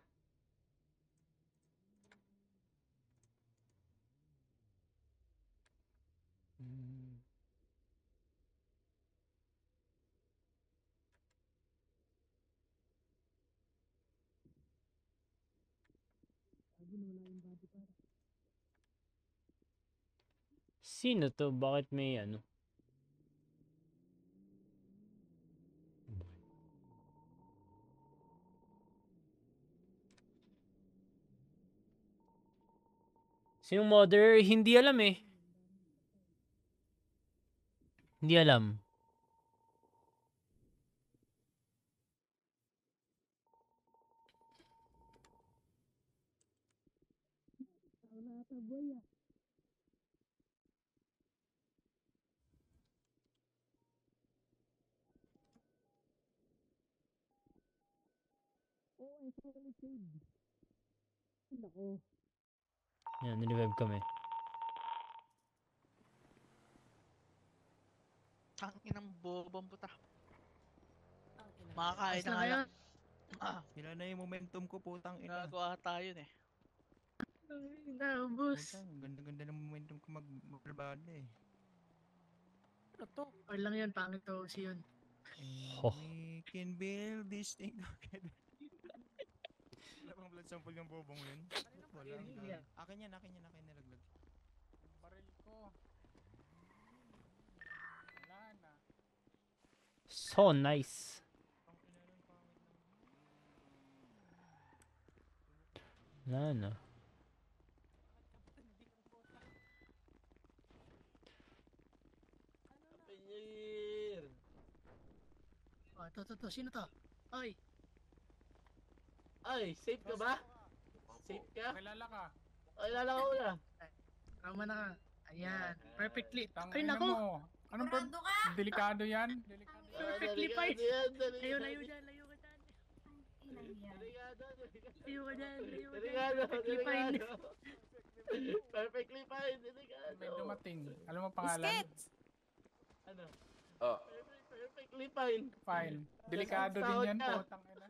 Sino to? Bakit may ano? Sinong modder? Hindi alam eh. Hindi alam. Oh, I finally saved. Nako. Yan, niliweb kami. Tangin ng bobang puta. Makakain na nga lang. Sila na yung momentum ko, putang ina. Nagawa tayo eh. Naubos. Putang, ganda-ganda ng momentum ko maglabada eh. Ano to? Or lang yan, pangit to si yun. We can build this thing together. Wala bang blood sample yung bobong yun? Wala. Akin yan, nilaglag. Baril ko. Wala na. So nice. Wala na. Oh, to. Sino to? Oy. Ay, safe ka ba? Safe ka? Kilala ka? Kilala ko na. Tama na ka. Ayan. Perfectly. Ay, Tangina nako. mo. Anong delikado yan? Perfectly fine. Layo dyan. Layo ka dyan. Layo ka dyan. Perfectly fine. Perfectly fine. Delikado. May dumating. Alam mo pangalan? Ano? Oh. Perfectly fine. Fine. Delikado din yan po. Tangina.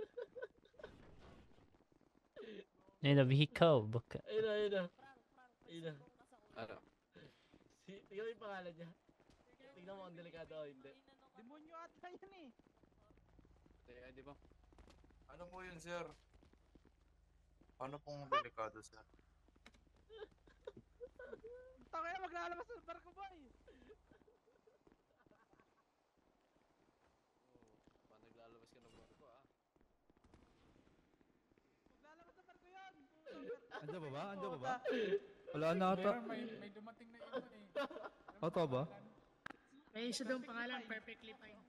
Ayun na, vehicle. Baka. Ayun na. Ano? Tingnan mo yung pangalan niya. Tingnan mo kung delikado o hindi. Demonyo ata yan eh. Teka, di ba? Ano po yun, sir? Paano pong delikado, sir? Takaya maglalabas ng barko boy! Paano naglalabas ka ng barko, ah? Maglalabas ng barko yan! Andiyan ba ba? Wala na ata. May dumating na iba eh. Ata ba? May isa daw pangalan, perfectly fine.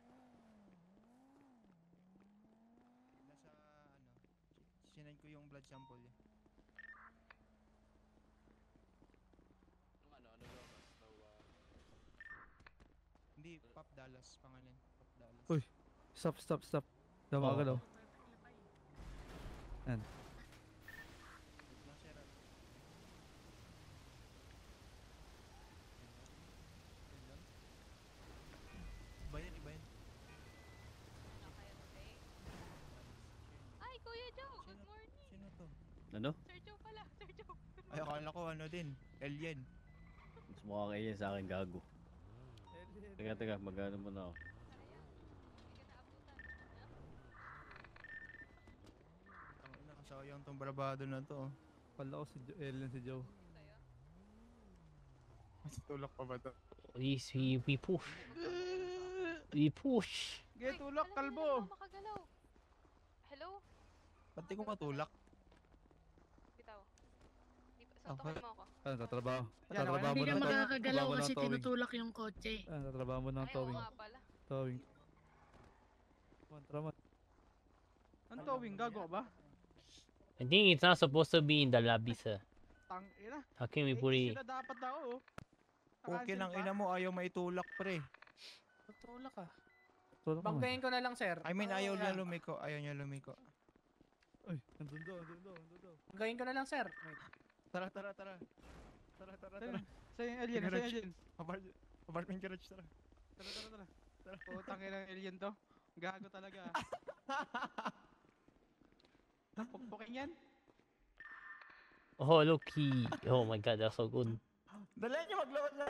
Sinend ko yung blood sample niya. Ano daw, mas Hindi, Pop Dallas, pangalan. Pop Dallas. Uy, stop. Dama ka daw. Yan. Wait lang, sir. Iba yan. Ay, Kuya Joe, good morning. Sino to? Ano? Sir Joe pala, Sir Joe. Ay, akala ko ano din. Alien. Mas mukha kayo sa akin, gago. Teka, magano muna ako. Ang sayang tong barabado na to. Pala ko si Alien si Joe. Mas tulak pa ba to? Please, we push. We push. Sige, tulak, kalbo. Makagalaw. Hello? Ba't di ko matulak? Bitaw. Suntukin mo ako. Tatrabaho. Yan, Tatrabaho Hindi mo ka na to. makakagalaw Tatrabaho mo kasi ng towing. tinutulak yung kotse. Tatrabaho mo ng Ay, oo towing. nga pala. Towing. Tara mo. Ang towing, gago ka ba? I think it's not supposed to be in the lobby, sir. Tangina. How can we put it? Sila dapat ako. Okay lang ina mo, ayaw maitulak pre. Tutulak ka. Tulak mo. Banggayin ko na lang, sir. I mean, ayaw niya Ayan. lumiko. Ayaw niya lumiko. Uy, nandun daw. Banggayin ko na lang, sir. Wait. Tara. Sa yung alien, sa yung alien. Apartment garage, tara. Tara. Putang ina ng alien to. Gago talaga. Pukpukin yan. Oh, low-key. Oh my god, that's so good. Dali niyo, maglawad na.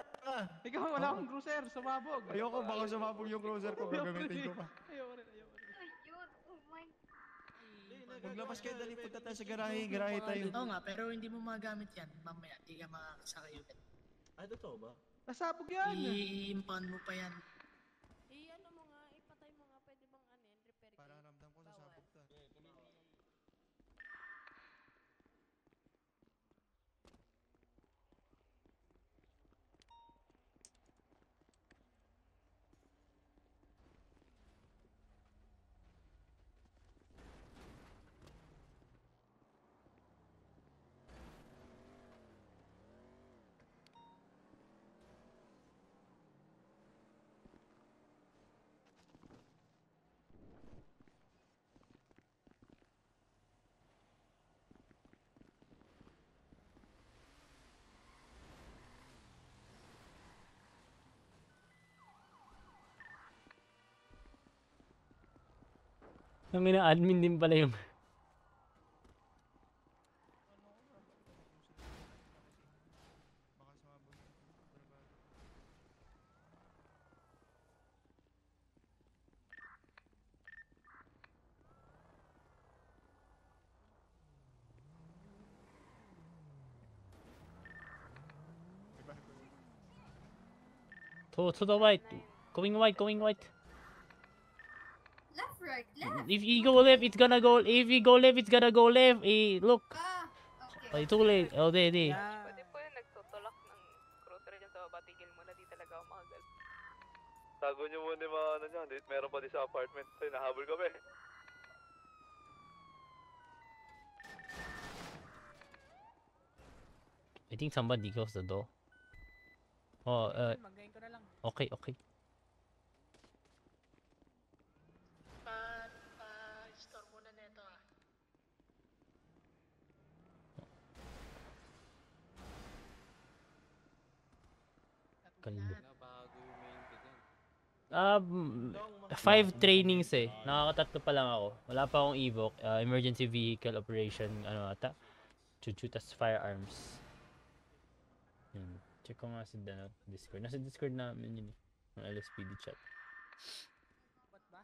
Ikaw, wala akong cruiser, sumabog. Ayoko, baka sumabog yung cruiser ko. Gagamitin ko pa. Ayoko rin. Ayun, oh my. Maglabas kayo, dali punta tayo sa garahe. Garahe tayo. Oo nga, pero hindi mo magamit yan. Mamaya, di ka makakasakay ulit. Ay, totoo ba? Nasabog yan. I-impound mo pa yan. Ano mo nga, ipatay mo nga, pwede bang repair? Parang ramdam ko sasabog to. Ang ina-admin din pala yung... Baka sumabog yung barabado. To the white. Going white. Left, right, left. If you go left, it's gonna go... If you go left, it's gonna go left. Eh, look. Okay. Ay, too late. Oh, di. Pwede po yung nagtutulak ng cruiser dyan sa baba, tigil muna, di talaga ako makagal. Tago nyo muna yung mga ano nyo. Meron pa din sa apartment. Ay, nahabol kami. I think somebody closed the door. Oh, Banggayin ko na lang. okay. Pa-store muna neto ah. Kalbo. Bago yung maintenance. 5 trainings eh. Nakakatatlo pa lang ako. Wala pa akong evoc. Emergency vehicle operation, ano ata. Chuchu, tas firearms. Yun. Check ko nga sa Discord. Nasa Discord namin yun eh. Ng LSPD chat. Ba't ba?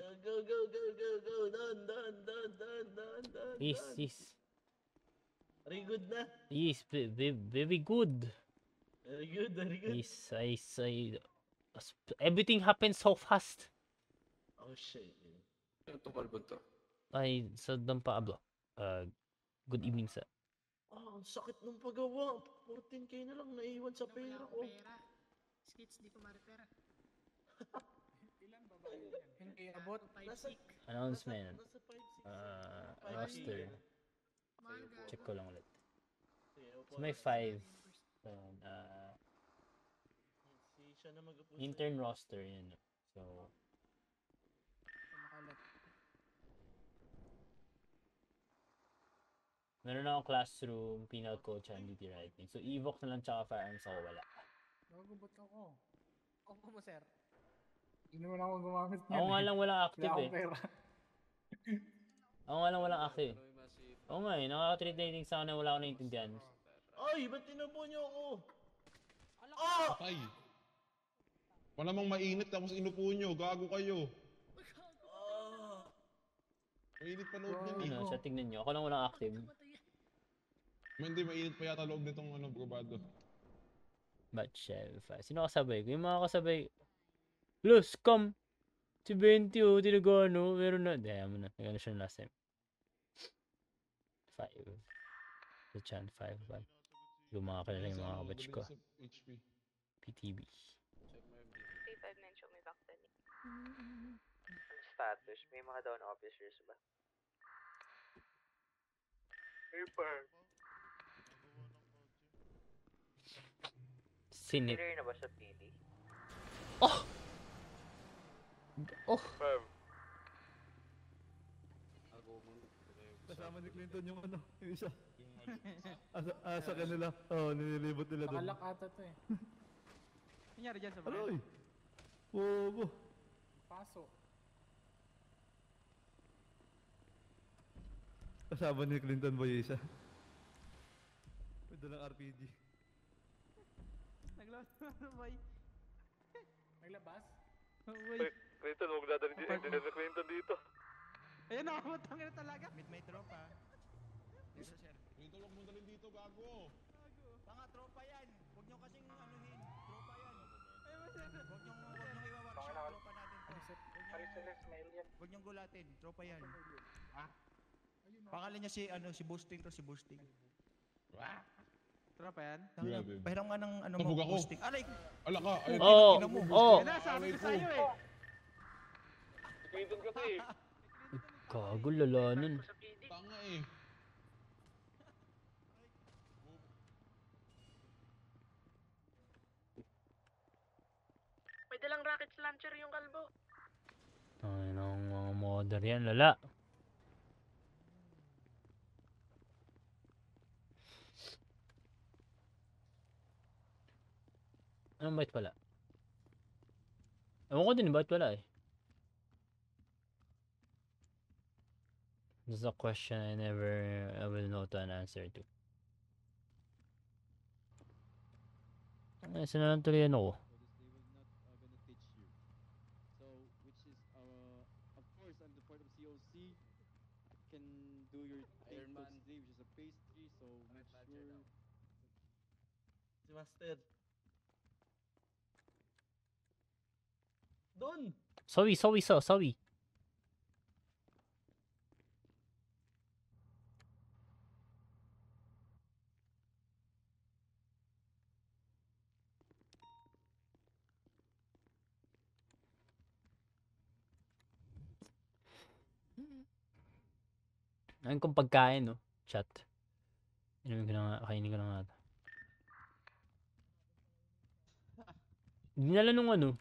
Go. Done. Yes. Very good na. Yes, very good. Very good. Yes, everything happens so fast. Oh shit. Ito kalbon to. Ay, sa Dampablo. Good evening, sir. Ang sakit ng paggawa. 14k na lang naiwan sa pera ko. Skits, di ko ma-repair. Ilan ba yan? Hindi abot. Announcement. Roster. Check ko lang ulit. So may 5. Ayan, Siya na mag-upo intern roster yun. So, meron akong classroom, penal coach, and duty writing. So, evoc na lang tsaka firearms ako wala. Bago ba't ako? Opo mo, sir. Hindi mo na ako gumamit Ako nga lang walang active Wala akong eh. pera. Ako nga lang walang active. Oo nga eh, nakaka-treat rating sa akin na wala akong naiintindihan. Ay, ba't tinupo niyo ako? Patay. Pa namang mainit tapos inupo nyo. Gago kayo. Mainit pa loob yan eh. Ano, siya tignan nyo. Ako lang walang active. Hindi, mainit pa yata loob nitong probado. But chef, sino kasabay ko? Yung mga kasabay. Los, come! Si 20 oh, tinagano. Meron na. Daya mo na. Nagano siya last time. 5. The chan 5 ba? Yung mga kilala yung mga kabatch ko. PTB. 359, show me back then. Status, may mga down officers ba? Paper. Sinit. Clear na ba sa PD? Oh! Oh! Firm. Kasama ni Clinton yung ano, yung isa. Sa kanila. Oo, nililibot nila doon. Nakalak ata to eh. Nangyari dyan sa Aroy! Bobo! Paso. Kasama ni Clinton ba yung isa? May dalang RPD. Naglabas na boy. Naglabas? Boy. Clinton, huwag dadalhin din engineer na Clinton dito. Ayan ako, matangin na talaga. May tropa. Dito, sir. Clinton, huwag mo dalhin dito, gago. Tanga, tropa yan. Huwag nyo kasing anuhin. Tropa yan. Huwag nyo i-workshop. Tropa natin to. Huwag nyo gulatin. Tropa yan. Pangalan niya si Boosting to, si Boosting. Tropa yan? Grabe. Pahiram nga ng ano Tabog mo, ako. Boosting. Alay! Ala ka. Ayun, Oh! ina mo, Oh! Sabi ko sa'yo eh. Clinton kasi. Gago, lala nun. Tanga eh. May dalang rocket launcher yung kalbo. Ay, nang mga modder yan, lala. Anong bait pala? Ewan ko din, ba't wala eh? This is a question I will know to an answer to. Ay, saan na lang tuloy ano ko? So, which is, of course, I'm the part of COC. Can do your Iron Man. today, which is a pastry, so make sure. Si Master. Doon! Sorry. Ayun kong pagkain, no? Chat. Inumin ko na nga, kainin ko na nga ito. Dinala nung ano?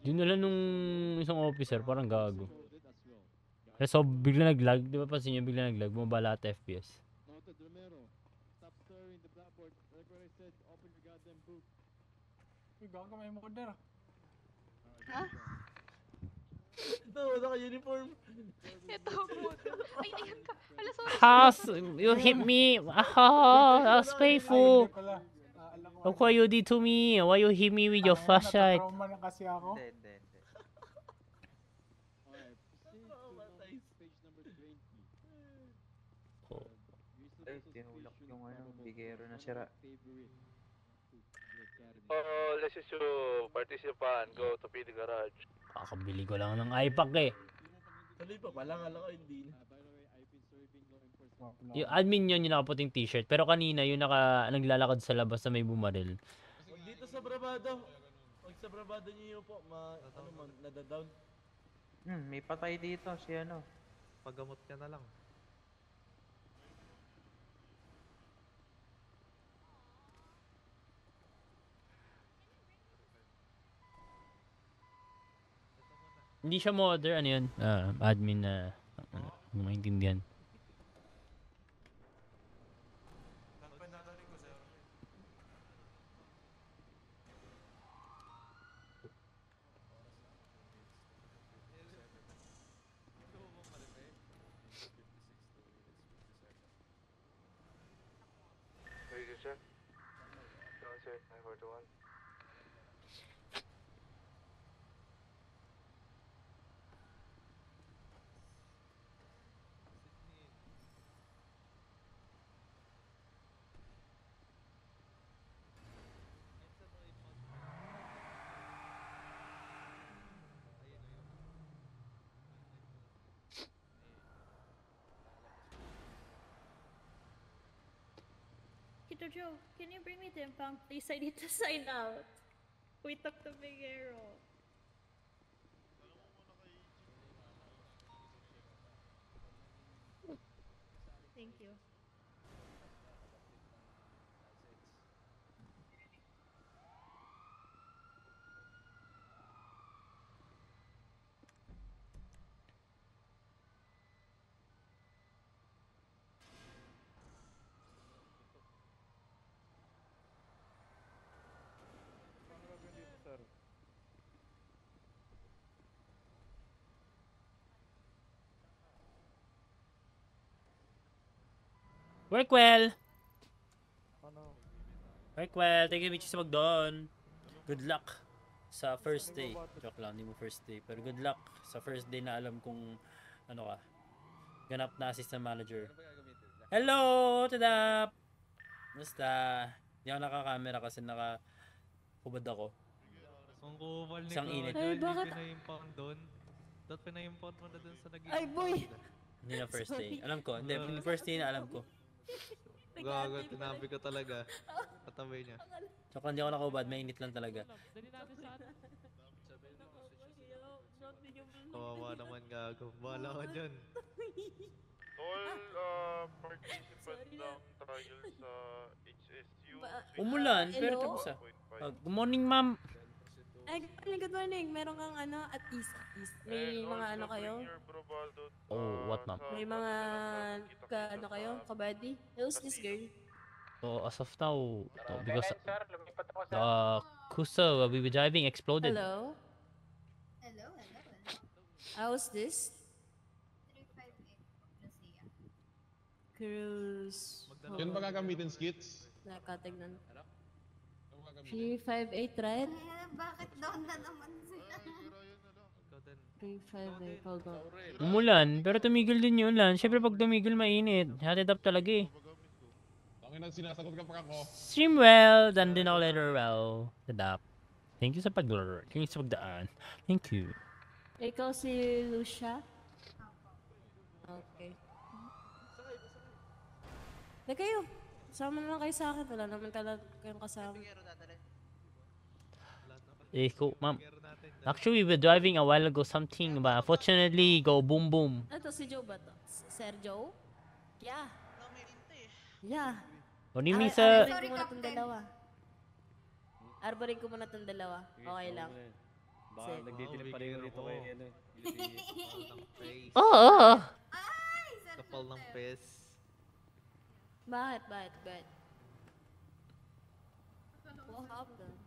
Dinala nung isang officer, parang gago. So, bigla nag-lag. Di ba pansin niyo, bigla nag-lag. Bumaba lahat FPS. Noted, Romero. Stop stirring the blackboard. Like what I said, open your goddamn book. Uy, gago may modder. Ha? Ito, naka-uniform. Ito, modder. Ay, ayun ka. Ala, sorry. Has, you hit me. Ah, that's painful. Look what you did to me. Why you hit me with your flashlight? Trauma na kasi ako. Hindi. Ay, tinulak yung bigero na sira. Let's issue participant, go to PD garage. Kakabili ko lang ng iPack eh. Tuloy pa pala, kala ko hindi na. Yung admin yun, yung nakaputing t-shirt. Pero kanina, yung naglalakad sa labas na may bumaril. Huwag dito sa Bravado. Huwag sa Bravado niyo po, nadadawn. May patay dito si ano. pagamot ka na lang. Hindi siya modder, ano yun? Admin na, hindi maintindihan. Ready to check? Don't say 941. Tito Joe, can you bring me the impound, please? I need to sign out. We took the big arrow. Thank you. Work well! Ano? Work well. Thank you, Mitchie, sa magdoon. Good luck sa first day. Joke lang, hindi mo first day. Pero good luck sa first day na alam kung ano ka. Ganap na assistant manager. Hello! Tadap! Basta, hindi ako naka-camera kasi naka-hubad ako. Ang kupal ni Isang init. Ay, bakit? Pinaimpang doon. Dapat pinaimpang mo na doon sa naging... Ay, boy! Hindi na first day. Alam ko. Hindi, first day na alam ko. Gago, tinabi ko talaga. Katabay niya. Tsaka hindi ako nakahubad, mainit lang talaga. Kawawa naman gago. Bahala ka dyan. All participants ng trial sa HSU. Umulan, pero tapos ah. Good morning, ma'am. Ay, good morning. Meron kang ano, at east. May mga ano kayo? Oh, what ma'am? May mga ano kayo? Kabady? Who's this girl? So, as of now, no, because Kusa, we were driving, exploded. Hello? Hello. How's this? 358 Cruise. Yun ba gagamitin skits? Nakatignan. 358, right? Bakit down na naman sila? 358, hold on. Umulan, pero tumigil din yung ulan. Siyempre pag tumigil, mainit. Hatid up talaga eh. Tangin na sinasagot ka pa ako. Stream well, done din ako later well. Tadap. Thank you sa pag-lure. Thank you sa pagdaan. Thank you. Ikaw si Lucia? Okay. Na kayo. Sama na lang kayo sa akin. Wala naman talaga kayong kasama. Eh, cool, ma'am. Actually, we were driving a while ago something, but unfortunately, go boom boom. Ito si Joe ba to? Sir Joe? Yeah. Yeah. What do you mean, sir? Arborin ko muna itong dalawa. Arborin ko muna itong dalawa. Okay lang. Baka nagdidilim pa rin dito kay ano. Oo. Kapal ng pes. Bakit? What happened?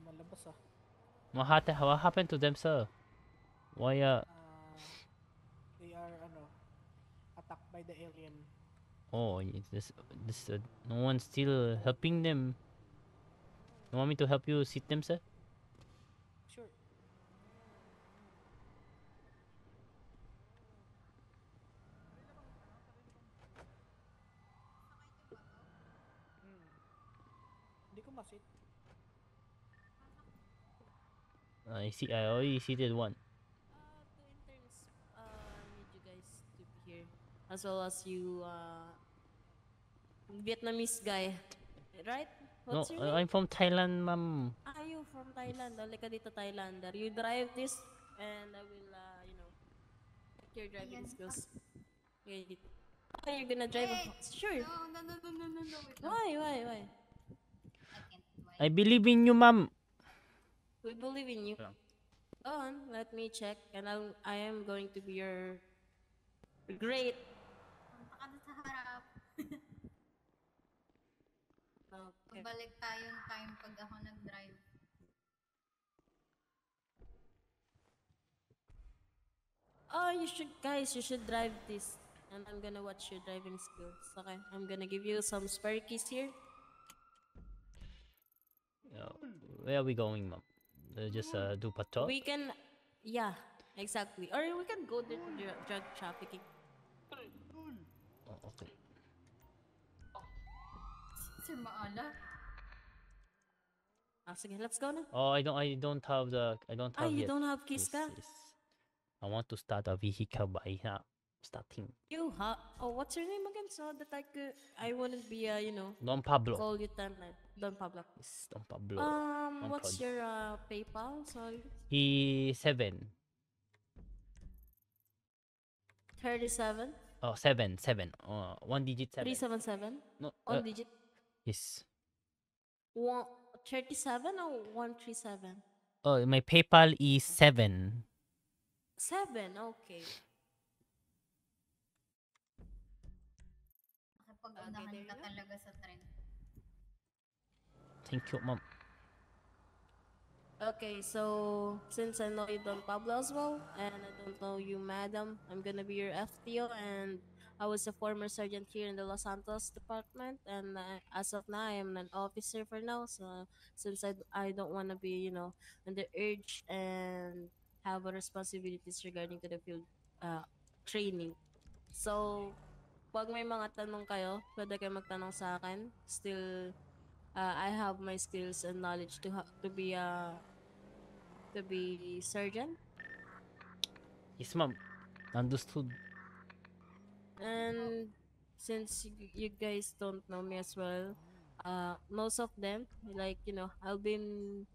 Malabas ah. What happened to them, sir? Why, They are attacked by the alien. Oh, no one's still helping them. You want me to help you sit them, sir? Sure. Hindi ko masit. I already seated one. Two interns need you guys to be here. As well as you Vietnamese guy. Right? No, What's your name? I'm from Thailand, ma'am. Are you from Thailand? Halika dito, Thailander. You drive this and I will, check your driving skills. Okay, dito. Oh, you're gonna drive? Sure. No. Why? I believe in you, ma'am. We believe in you. Yeah. Go on, let me check, and I am going to be your great. Punta ka sa harap. Okay. Balik tayong time pag ako nag-drive. Oh, you should drive this. And I'm gonna watch your driving skills. Okay, I'm gonna give you some spare keys here. Where are we going, ma'am? Just do patrol? We can, yeah, exactly. Or we can go there to drug trafficking. Oh, okay. Sir Maala? Sige, let's go na. Oh, I don't have You yet. don't have keys ka? Yes. I want to start a vehicle, but I not starting. You have, what's your name again? So that I wouldn't be, Don Pablo. call you timeline. Don Pablo. Yes, Don Pablo. What's your PayPal? Sorry. 7. 37? Oh, 7. 1 digit 7. 377? No. One digit? Yes. 37 or 137? Oh, my PayPal is 7. 7, okay. Nakipag-unahan ka talaga sa trend. Thank you, ma'am. Okay, so since I know you Don Pablo as well, and I don't know you, madam, I'm gonna be your FTO, and I was a former sergeant here in the Los Santos department, and as of now, I am an officer for now. So since I don't want to be, under urge and have responsibilities regarding to the field training. So pag may mga tanong kayo, pwede kayo magtanong sa akin. Still, I have my skills and knowledge to be surgeon. Yes, ma'am. Understood. And since you guys don't know me as well, most of them, like, I've been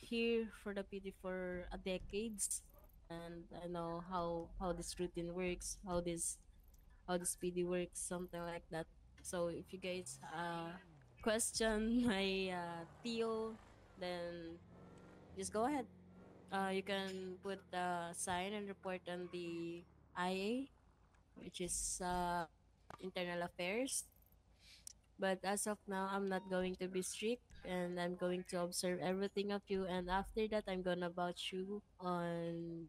here for the PD for a decades, and I know how this routine works, how this PD works, something like that. So if you guys question my Theo, then just go ahead. You can put the sign and report on the IA, which is internal affairs. But as of now, I'm not going to be strict, and I'm going to observe everything of you. And after that, I'm gonna vouch you on,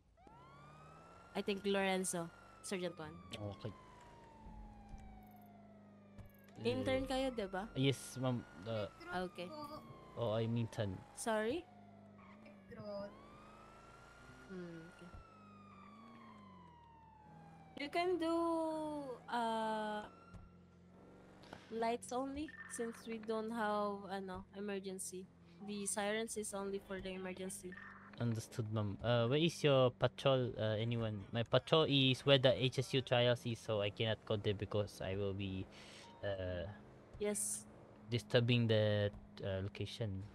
I think, Lorenzo, Sergeant 1. Okay. Intern kayo, diba? Yes, ma'am. Okay. Oh, I'm intern. Sorry? Growth. Okay. You can do lights only, since we don't have emergency. The sirens is only for the emergency. Understood, ma'am. Where is your patrol? Anyone? My patrol is where the HSU trials is, so I cannot go there because I will be yes, disturbing the location.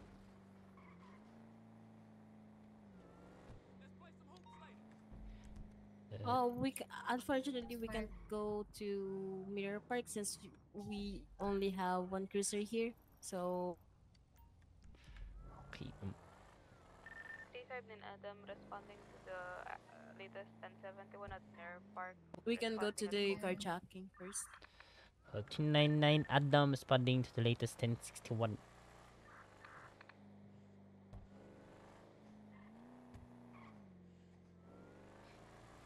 Unfortunately, we can't go to Mirror Park since we only have one cruiser here. So. Okay. 35 din Adam responding to the latest 1071 at Mirror Park. We can go to the carjacking first. 1099 Adam responding to the latest 1061.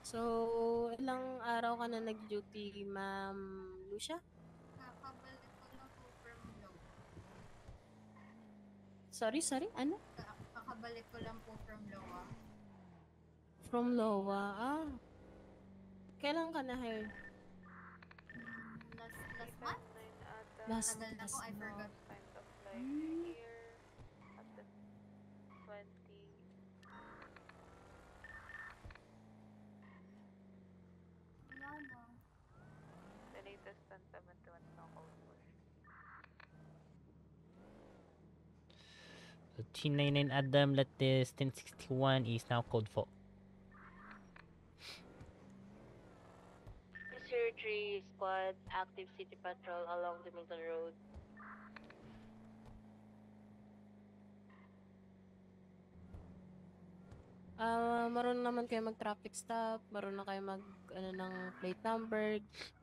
So, ilang araw ka na nag-duty, Ma'am Lucia? Kakabalik ko lang po from Lowa. Sorry, ano? Kakabalik ko lang po from Lowa. From Lowa, Kailan ka na-hire? Last month? Last Tagal na po, I forgot. Kind of like here at the 20. Wala na. The latest 1071 na code for. T99 Adam latest 1061 is now code 4. Tier 3 squad, active city patrol along the Milton Road. Marunong naman kayo mag-traffic stop, marunong kayo mag, ng plate number,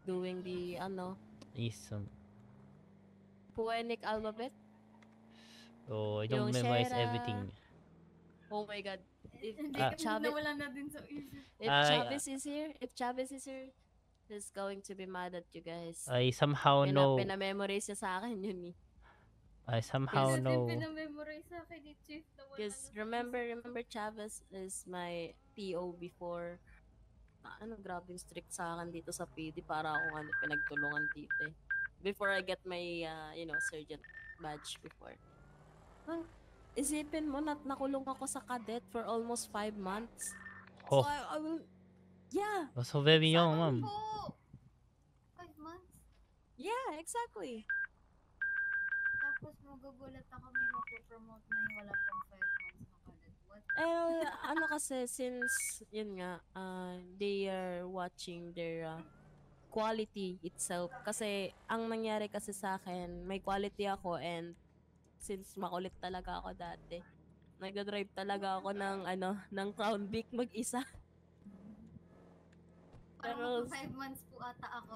doing the, Is Phonetic alphabet. oh, I don't Yung memorize Sierra. everything. Oh my god. If Hindi Ah. kasi Chavez, nawala na din sa isip. if Chavez is here, he's going to be mad at you guys. I somehow know. Pina-memorize niya sa akin yun eh. I somehow know. Pinamemorize sa akin ni Chief na wala Because remember Chavez is my TO before. Grabing strict sa akin dito sa PD para ako pinagtulungan dito eh. Before I get my, sergeant badge before. Isipin mo, nakulong ako sa cadet for almost 5 months. Oh. So I will, yeah. So very young, ma'am. 5 months? Yeah, exactly. Tapos magugulat ako may mapopromote na yung wala pang 5 months na kalat. What? Kasi since, yun nga, they are watching their quality itself. Kasi, ang nangyari kasi sa akin, may quality ako and since makulit talaga ako dati, nag-drive talaga ako ng Crown Vic mag-isa. Parang 5 months po ata ako.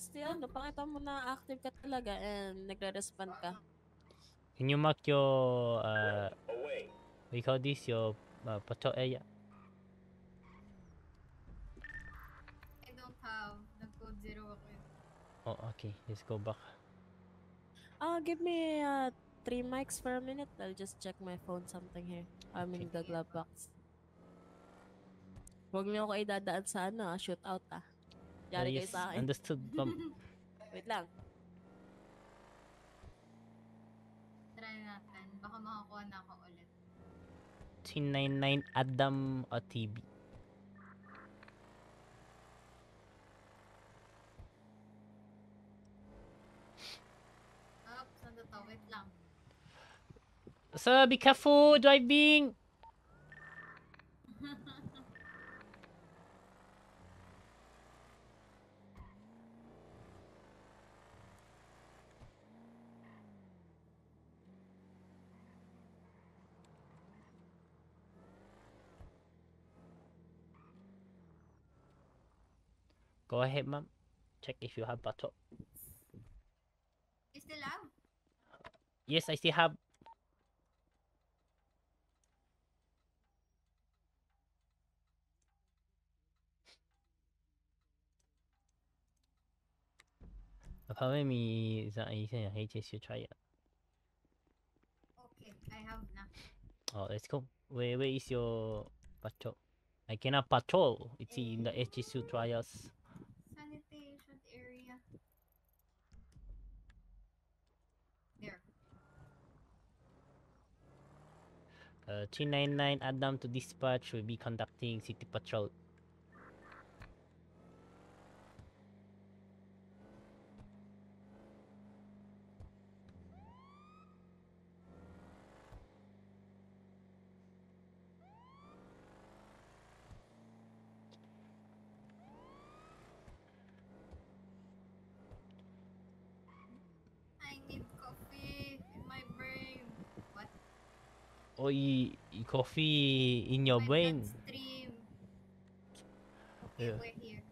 Still, pakita mo na active ka talaga and nagre-respond ka. Can you mark your we call this your patrol area? I don't have. Nag-code 0 ako yun. Oh, okay. Let's go back. Give me 3 mics for a minute. I'll just check my phone something here. I'm in the glove box. Huwag niyo ako idadaan sa shootout Yari kayo Yes, sa akin. understood, ma'am. Wait lang. Try natin. Baka makakuha na ako ulit. T99 Adam o TB. Oops, nandito to. Wait lang. Sir, be careful driving. Go ahead, ma'am. Check if you have patrol. You still have? Yes, I still have. Apparently, me is HSU trial. Okay, I have na. Oh, let's go. Where is your patrol? I cannot patrol. It's in the HSU trials. Sanitation area. There. T99 Adam to dispatch will be conducting city patrol. I need coffee in my brain. What? Oh, coffee in your brain. Stream. Okay, Yeah. we're here.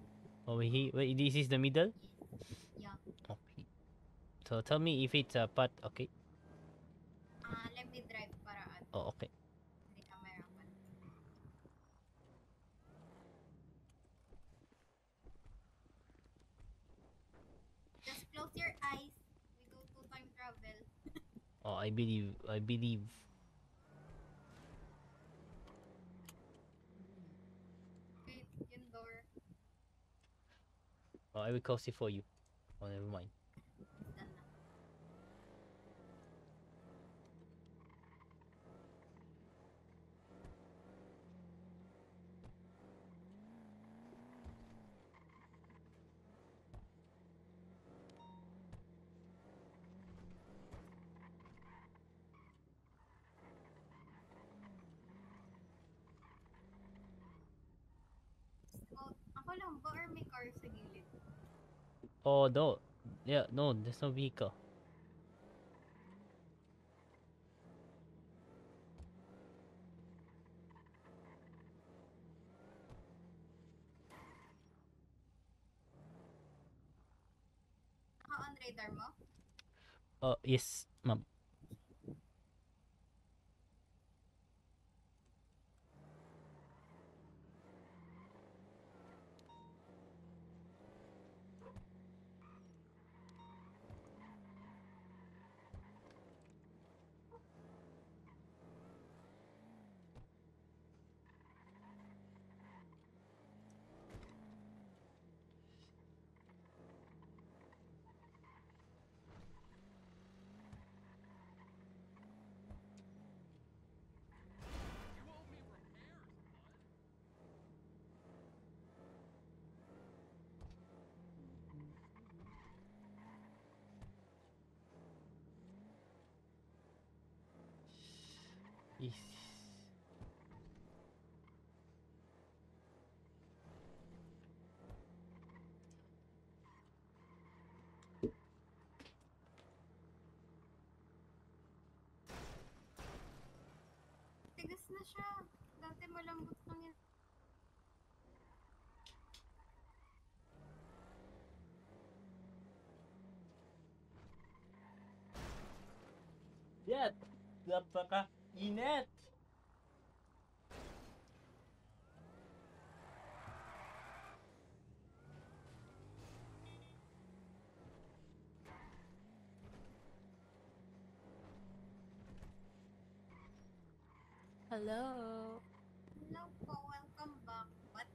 Over here. Wait, this is the middle? Yeah. Okay. So tell me if it's a part, okay? Let me drive para Oh, okay. hindi ka mahirapan. Just close your eyes. We go to time travel. Oh, I believe. Wait, yung door. Oh, I will close it for you. Oh, never mind. Done na. lang ba or may car sa gilid? Oh no. Yeah, no, there's no vehicle. On radar mo? Oh, yes, ma'am. Yes. Tigas na siya. Dati malambot lang yan. Yan! Napaka-init! Hello. Hello po, welcome back. What?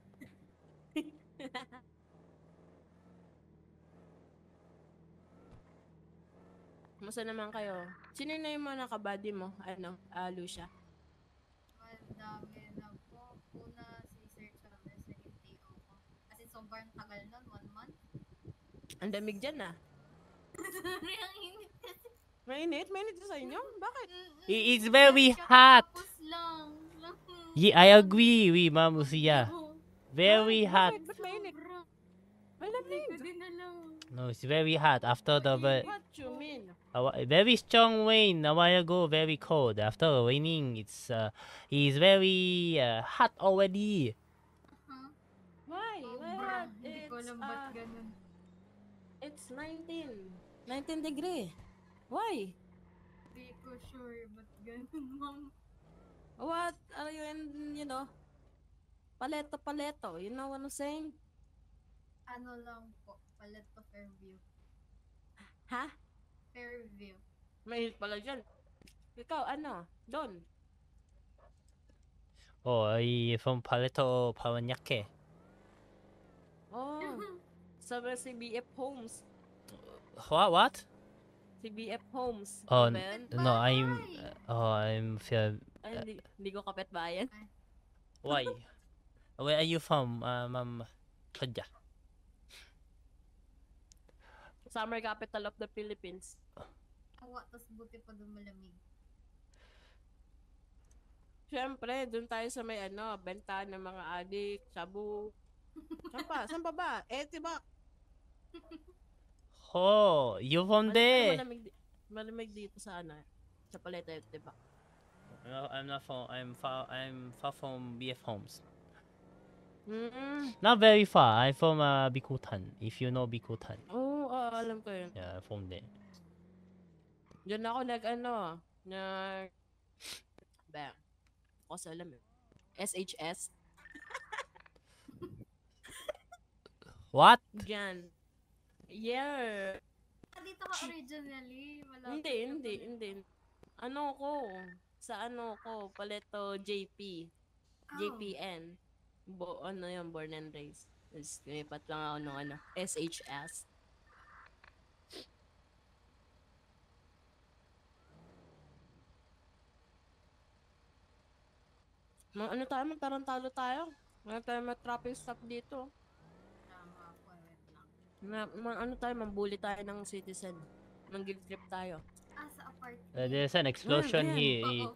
Musta naman kayo? Sino na yung mga nakabady mo? Ano? Lucia? Madami na po. Una si Sir Chavez na MTO ko. Kasi sobrang tagal nun, 1 month. Ang damig dyan ah. Sorry, ang init kasi. Mainit? Mainit sa inyo? Bakit? It's very hot! Tapos lang. Yeah, I agree with Ma'am Lucia. Very hot. Ba't mainit? Malamig. Pwede na lang. No, it's very hot after the What you mean? very strong rain a while ago. Very cold after raining. It's very hot already. Why? Sobra. Hindi ko alam ba't ganun. It's 19 degree. Why? Hindi ko sure ba't ganun, ma'am. What are you in, paleto? You know what I'm saying? Ano lang po, Paleto Fairview. Ha? Fairview. Mainit pala dyan. Ikaw, ano? Don? Oh, I from Paleto Paranaque. Oh. Sabi si BF Homes. What? Si BF Homes. Oh, Ano ba yan? no, I'm Ay, hindi ko kapitbayan. Why? Where are you from, Ma'am Kadya? Summer capital of the Philippines. Awa, tas buti pa doon malamig. Siyempre, doon tayo sa may benta ng mga adik, shabu. Saan pa ba? Diba? Oh, you from there? Malamig dito sa sa Paleta, diba? No, I'm not from. I'm far from BF Homes. Mm-mm. Not very far. I'm from Bikutan. If you know Bikutan. Oo, alam ko yun. Yeah, from there. Diyan ako bang. Ako sa alam SHS. What? Diyan. Yeah. Dito ka originally. Malapit Hindi. Sa Paleto JP. JPN. Yung born and raised. Tapos lumipat lang ako nung SHS. Magtarantalo tayo. Wala tayo traffic stop dito. Tama po, wait lang. Mambuli tayo ng citizen. Mang-guilt trip tayo. Sa apartment. There's an explosion here.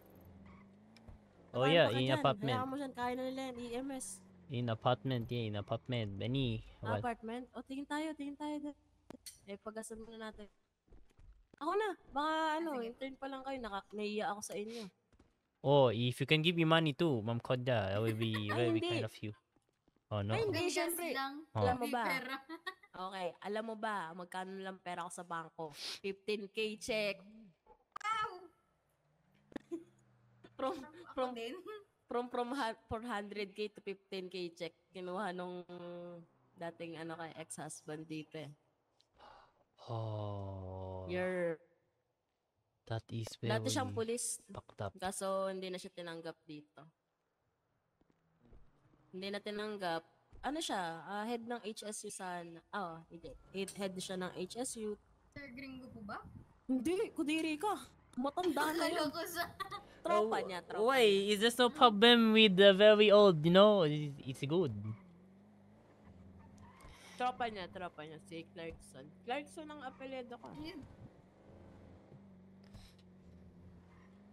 Oh yeah, in apartment. Kaya mo siya, kaya na nila yan, EMS. In apartment, yeah, in apartment. Benny. What? Apartment? O, tingin tayo dun. Pagasan muna natin. Ako na, baka intern pa lang kayo, naiya ako sa inyo. Oh, if you can give me money too, Ma'am Koda, that would be very hindi. kind of you. Oh no. Ay, hindi, Gas syempre. lang. Oh. Alam mo May ba? pera. Okay, alam mo ba, magkano lang pera ko sa bangko? 15K check. Wow! From 400K to 15K check. Kinuha nung dating kay ex-husband dito eh. Oh. That is very Dati siyang pulis. fucked up. Kaso hindi na siya tinanggap dito. Hindi na tinanggap. Ano siya? Head ng HSU hindi. Head siya ng HSU. Sir Gringo po ba? Hindi, kudiri ka. Matanda na yun. Akala ko sa... Tropa niya, tropa. Wait, is there no problem with the very old, you know? It's good. Tropa niya, si Clarkson. Clarkson ang apelyido ko.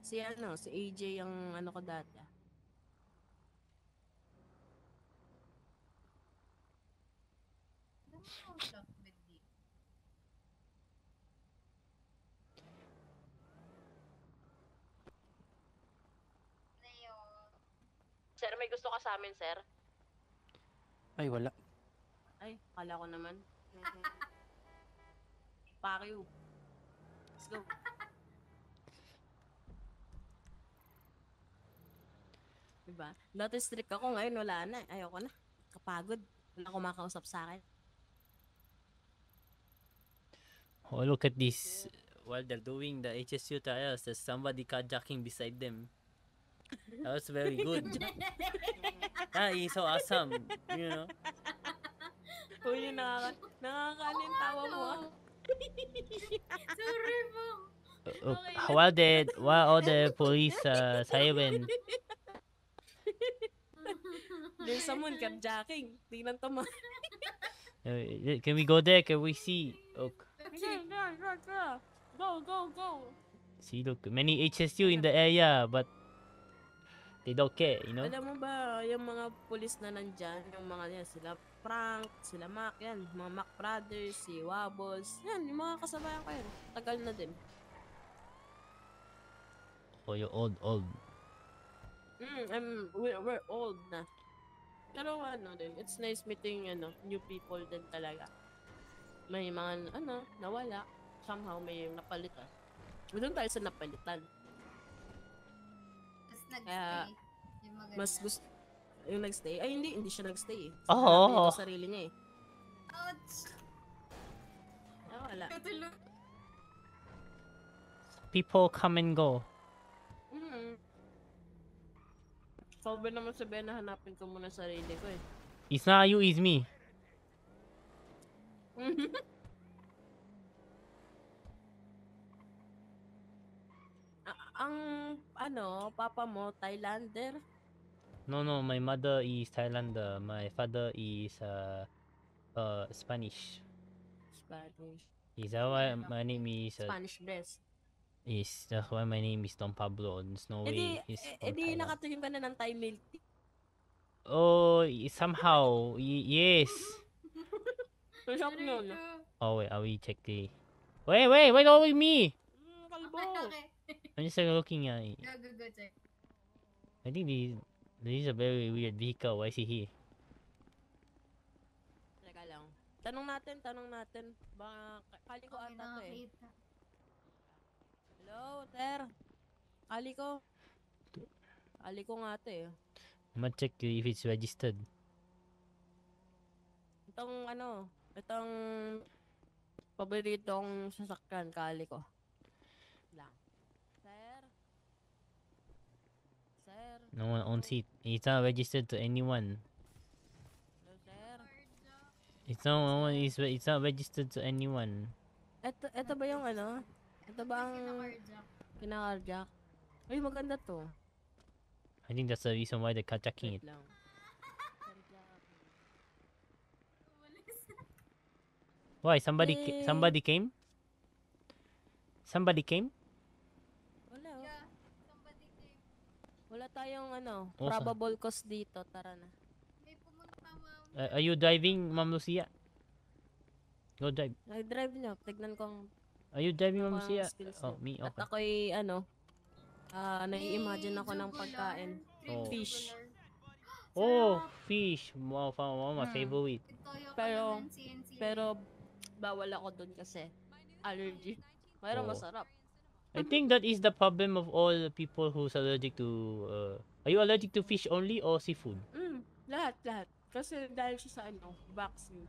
Si AJ ang ko dati. Sir, may gusto ka sa amin, sir? Ay, wala. Ay, kala ko naman. Fuck you. Let's go. Diba? Dati strict ako, ngayon wala na. Ayoko na. Kapagod. Wala kumakausap sa akin. Oh, look at this. While they're doing the HSU trials, there's somebody carjacking beside them. That was very good. That is so awesome, you know. Uy, nakakanin tawa mo. Sorry po. While all the police siren. There's someone carjacking. Tingnan to mo. Can we go there? Can we see? Okay. Go. See, look, many HSU in the area, but they don't care, you know? Alam mo ba, yung mga pulis na nandyan, yung mga yan, sila Frank, sila Mac, yan, mga Mac Brothers, si Wabos, yan, yung mga kasabayan ko yan. Tagal na din. Oh, you're old. We're old na. Pero din, it's nice meeting, new people din talaga. May mga, nawala. Somehow may napalitan. Doon tayo sa napalitan. Kaya, mas gusto, yung nagstay, ay hindi siya nagstay eh. Oh. Ito sarili niya eh. Ouch! Wala. People come and go. Sabi naman sabihin na hanapin ko muna sarili ko eh. It's not you, it's me. Ang papa mo, Thailander? No, my mother is Thailander. My father is Spanish. Spanish. Is that why my name is Spanish dress. that's why my name is Don Pablo and Snowy is from Thailand. Nakatingin ka na ng Thai milk tea. Oh, somehow, yes. Shop no. Oh wait, I will check the. Wait, over me. Kalbo. I'm just looking at it. Go, check. I think this is a very weird vehicle. Why is he here? Teka lang. Tanong natin. Baka kali ko ata to eh. Hello, Ter. Kali ko nga to eh. I'm gonna check if it's registered. Itong paboritong sasakyan, kali ko. Lang. Sir? No one owns it. It's not registered to anyone. Hello, sir? It's not registered to anyone. Ito ba yung Ito ba ang kinakarjack? Ay, maganda to. I think that's the reason why they're carjacking it. Lang. Why? Somebody came? Somebody came? Wala. Wala tayong Oh, probable cause dito. Tara na. May Are you driving, Ma'am Lucia? Go drive. Nag-drive niya. Tignan kong Are you driving, Ma'am ang Lucia? skills Oh, niya. me? At Okay. ako'y nai-imagine ako ng pagkain. Oh. Fish. Oh, fish. Wow, my favorite. Pero bawal ako dun kasi allergy. Pero Oh. masarap. I think that is the problem of all the people who's allergic to. Are you allergic to fish only or seafood? Lahat. Kasi dahil siya sa vaccine.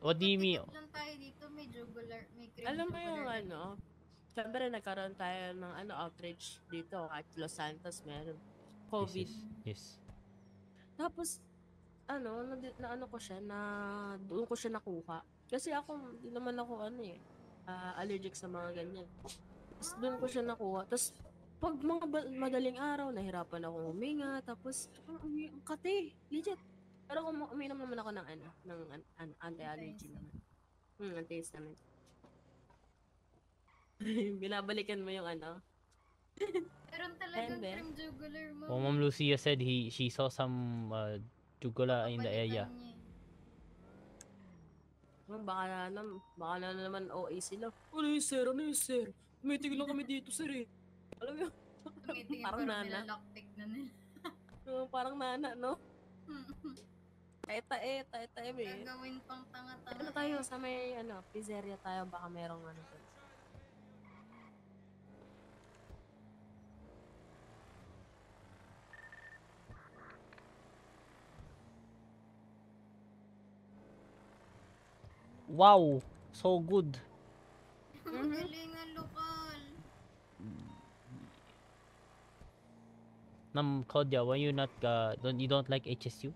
What do you mean? Lang tayo dito, may jugular, may cream Alam mo yung jugular. siyempre nagkaroon tayo ng outrage dito at Los Santos meron. COVID. Yes. Tapos, ko siya, doon ko siya nakuha. Kasi ako, hindi naman ako, allergic sa mga ganyan. Tapos doon ko siya nakuha. Tapos, pag mga madaling araw, nahirapan akong huminga. Tapos, ang kate, legit. Pero uminom naman ako ng anti-allergy naman. Antihistamine. Binabalikan mo yung Meron talagang cream jugular mo. Oh, Ma'am Lucia said she saw some jugula in the area. Baka na naman OA sila. Ano yun, sir? Tumitigil lang kami dito, sir eh. Alam mo yun? Parang nana. Nilalaktik na nila. Parang nana, no? Tae-tae, eh. Gagawin pang tanga-tanga. Ano tayo, sa may, pizzeria tayo, baka merong Wow, so good. Ang galing ang lokal. Ma'am Claudia, why you not you don't like HSU?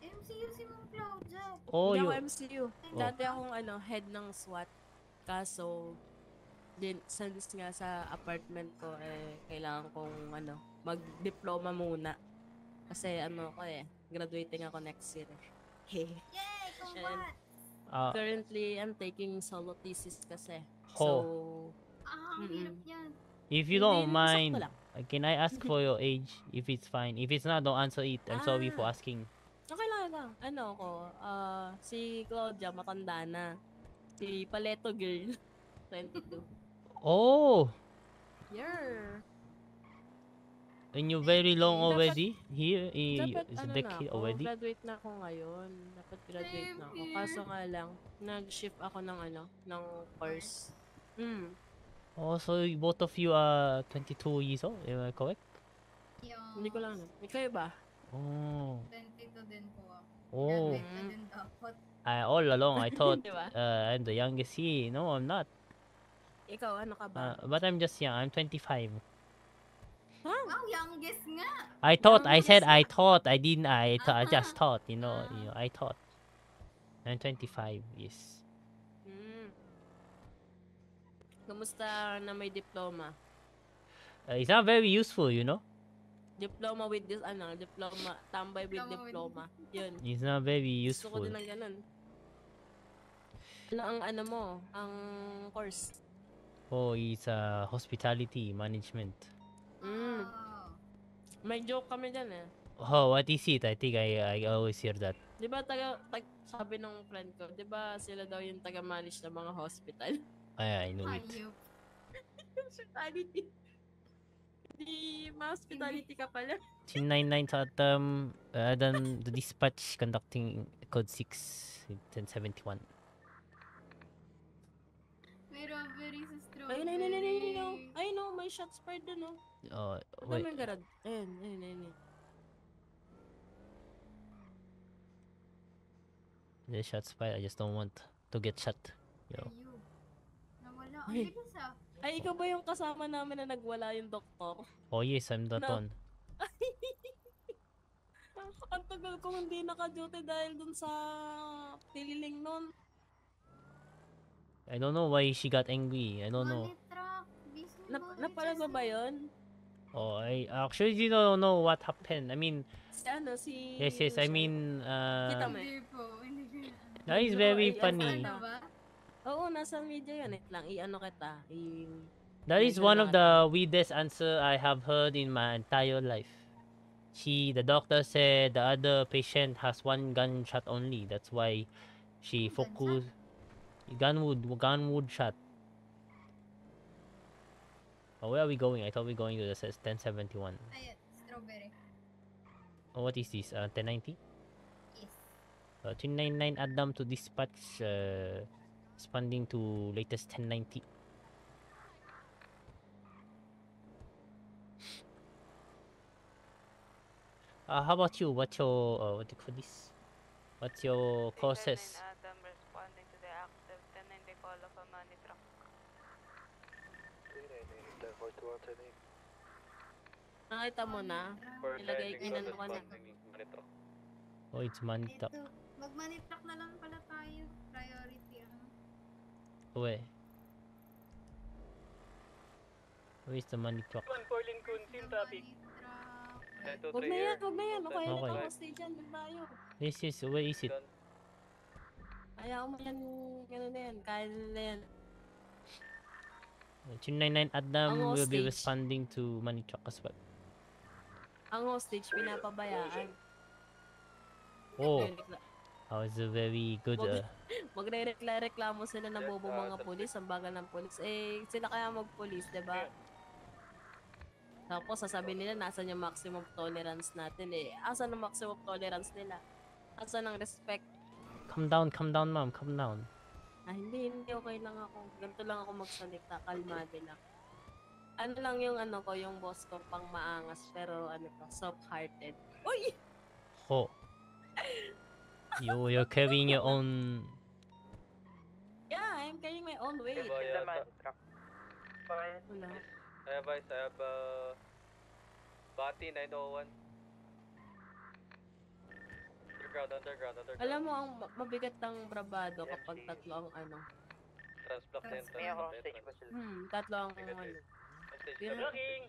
MCU si Ma'am Claudia. Oh, Hindi you. ako MCU. Dati akong head ng SWAT. Kaso, since nga sa apartment ko, kailangan kong mag-diploma muna. Kasi graduating ako next year. Yay! Congrats! Currently, I'm taking solo thesis kasi. Oh. Ang hirap yan. If you don't mind, can I ask for your age? If it's fine. If it's not, don't answer it. I'm sorry for asking. Okay lang. Si Claudia, matanda na. Si Paleto girl, 22. Oh, Yeah. and you're very long Dapat- already here. Dapat Is a decade already. graduate na ako ngayon. Dapat graduate na ako. Kaso nga lang, nag-shift ako ng course. Oh, so both of you are 22 years old. Am I correct? Hindi ko lang. Ikaw ba? Oh. 22 din po ako. Oh. Graduate na din dapat. All along I thought Diba? I'm the youngest here. No, I'm not. Ikaw, ano ka ba? But I'm just young. I'm 25. Wow, youngest nga. I thought. I said I thought. I didn't. I just thought. I thought. I'm 25. Yes. Kamusta na may diploma? It's not very useful, Diploma with this, diploma, tambay with diploma. Yun. It's not very Gusto ko useful. din ng ganun. Ano mo, ang course? Oh, it's hospitality management. May joke kami dyan eh. Oh, what is it? I think I always hear that. Di ba sabi ng friend ko, di ba sila daw yung taga-manage ng mga hospital? I know it. Hospitality. Di ma-hospitality ka pala. 1099 sa then the dispatch conducting code 6 1071. May robbery sa strawberry. Ay, no, may shots fired dun, no? Oh, Ano wait. may garad? Ayun. The shots fired. I just don't want to get shot. Nawala. Ang bilis ah. Ay, ikaw ba yung kasama namin na nagwala yung doktor? Oh yes, I'm that No. one. Ang tagal kong hindi naka-duty dahil dun sa tililing nun. I don't know why she got angry. I don't know. Napanood mo ba yun? Oh, I actually don't know what happened. I mean, Si yes. I mean, Kita mo Hindi po. Hindi ko na. that is very funny. Oo, nasa media yun. Lang, i-ano kita. That is one of the weirdest answer I have heard in my entire life. the doctor said the other patient has one gunshot only. That's why she focused. Gunwood shot. Oh, where are we going? I thought we were going to the 1071. Ayun, strawberry. Oh, what is this? 1090? Yes. 299 Adam to dispatch. Responding to latest 1090. How about you? What's your what do you call this? What's your courses? Adam responding to the active 1090 call of a money truck. Nakita mo na? Ilagay inano ka na. Oh, it's money truck. Ito, mag-money truck na lang pala tayo. Priority ano. Where? Where is the money truck? Portland Kunsin traffic. Huwag na yan, huwag na yan. Okay, Okay. naka-hostage yan. Huwag tayo. Where is it? Ayaw mo yan, gano'n na yan. Kaya na yan. 299 Adam Ang will be hostage. responding to money truck as well. Ang hostage, pinapabayaan. Oh, that was a very good. Magre-reklamo sila na bobo mga polis, ang bagal ng polis. Eh, sila kaya mag-polis, diba? Tapos sasabihin nila nasan yung maximum tolerance natin eh. Asan ang maximum tolerance nila? Asan ang respect? Calm down, ma'am. Calm down. Ah, hindi okay lang ako. Ganito lang ako magsalita, kalmado lang. Ano lang yung ano ko, yung boss ko pang maangas pero ano ko, soft-hearted. Uy! Oh. You're carrying your own. Yeah, I'm carrying my own weight. Wala. I have Bati 901. Underground. Alam mo, ang mabigat ng bravado kapag tatlo ang ano. Transblock center. Tatlo ang ano. Blocking!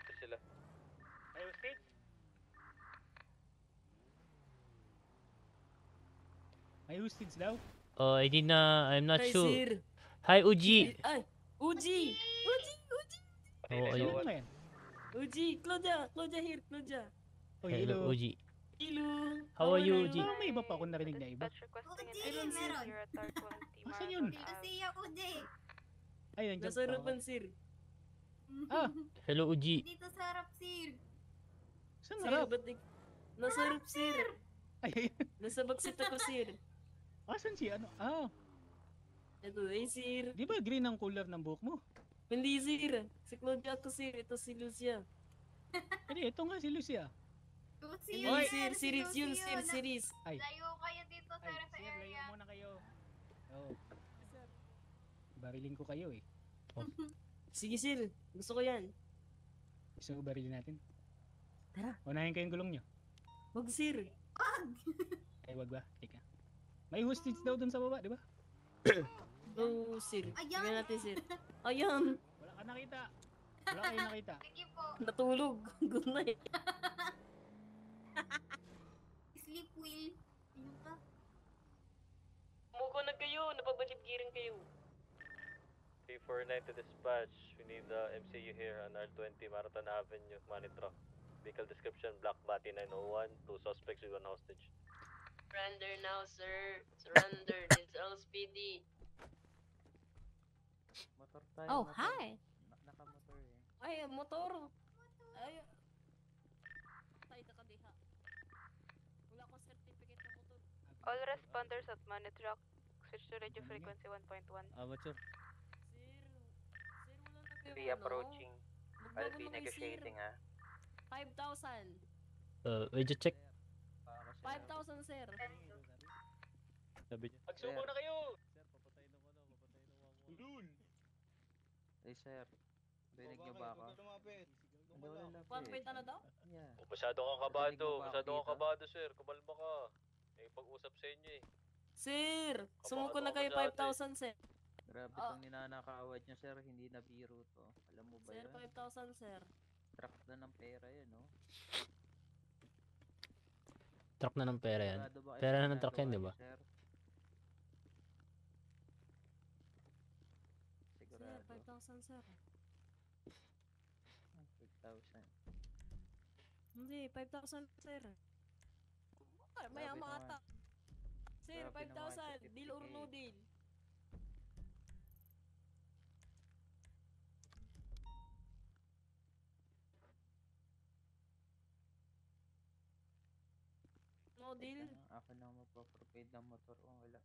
Ito sila. Ay, hostage? May hostage daw? Oh, I'm not Hi, sure. sir. Hi, Uji. Ay, Uji! How are you? Uji, Claudia here, Claudia. Oh, Hello, Uji. Hello. How are you, Uji? Parang may iba pa akong narinig na iba. Ayun, meron. Asan yun? Kasi ako, Jay. Ay, nandiyan Nasa pa ako. harapan, sir. Ah, Hello, Uji. Dito sa harap, sir. saan Sir, harap? ba't di- nasa harap, sir. Ay, Nasa backseat ako, sir. asan si ano? Ah, Ito, sir. di ba green ang color ng buhok mo? Hindi, sir. Si Claudia ako, sir. Ito si Lucia. Hindi, ito nga si Lucia. Si Oy, sir, series yun, sir, series. Ay, Layo kayo dito sa ref sir, area. layo muna kayo. Oh. Barilin ko kayo eh. Sige, sir. Gusto ko yan. Gusto ko barilin natin? Tara. Unahin kayong gulong nyo. Wag, sir. Ay, wag ba? Teka. May hostage daw dun sa baba, di ba? Oh, sir. Ayan. Tingnan natin, sir. Ayan. Wala ka nakita. Wala kayo nakita. Sige po. Natulog. Good night. Sleep wheel. Ano ka? Muko na kayo. Napabalibgirin kayo. 349 to dispatch. We need the MCU here on R20 Marathon Avenue, Manitro. Vehicle description, Black Bati 901. 2 suspects with 1 hostage. Surrender now, sir. Surrender. This is LSPD. Motor tayo. Oh, hi. Nakamotor eh. Ay, motor. Ay. Tayo ka diha. Wala akong certificate ng motor. All responders at money truck. Switch to radio frequency 1.1. What's your... Sir, Be approaching. I'll be negotiating, ah. 5,000. Wait, just check. 5,000, sir. Sabi niya. Magsubo na kayo! Dun! Eh, sir. Rinig niyo ba ako? Hindi, wala lang. 1 ano daw? Yeah. Masyado kang kabado. Masyado kang kabado, sir. Kumalma ka. May pag-usap sa inyo eh. Sir, sumuko na kayo Kabado ka 5,000, sir. Grabe Ah. tong ninanakawad niyo, sir. Hindi na biro to. Alam mo ba Sir, yan? 5,000, sir. Truck na ng pera yan, no? Truck na ng pera yan. Sigurado ba kayo Pera sa na ng truck yan, di ginagawa ba? niyo, sir? Sir, Sigurado. 5,000, sir. 5,000. Hindi, 5,000 sir. Maya Grabe mata. Sir, Grabe naman, 5,000. Deal or no deal. No deal. Ako na magpo-provide ng motor kung wala.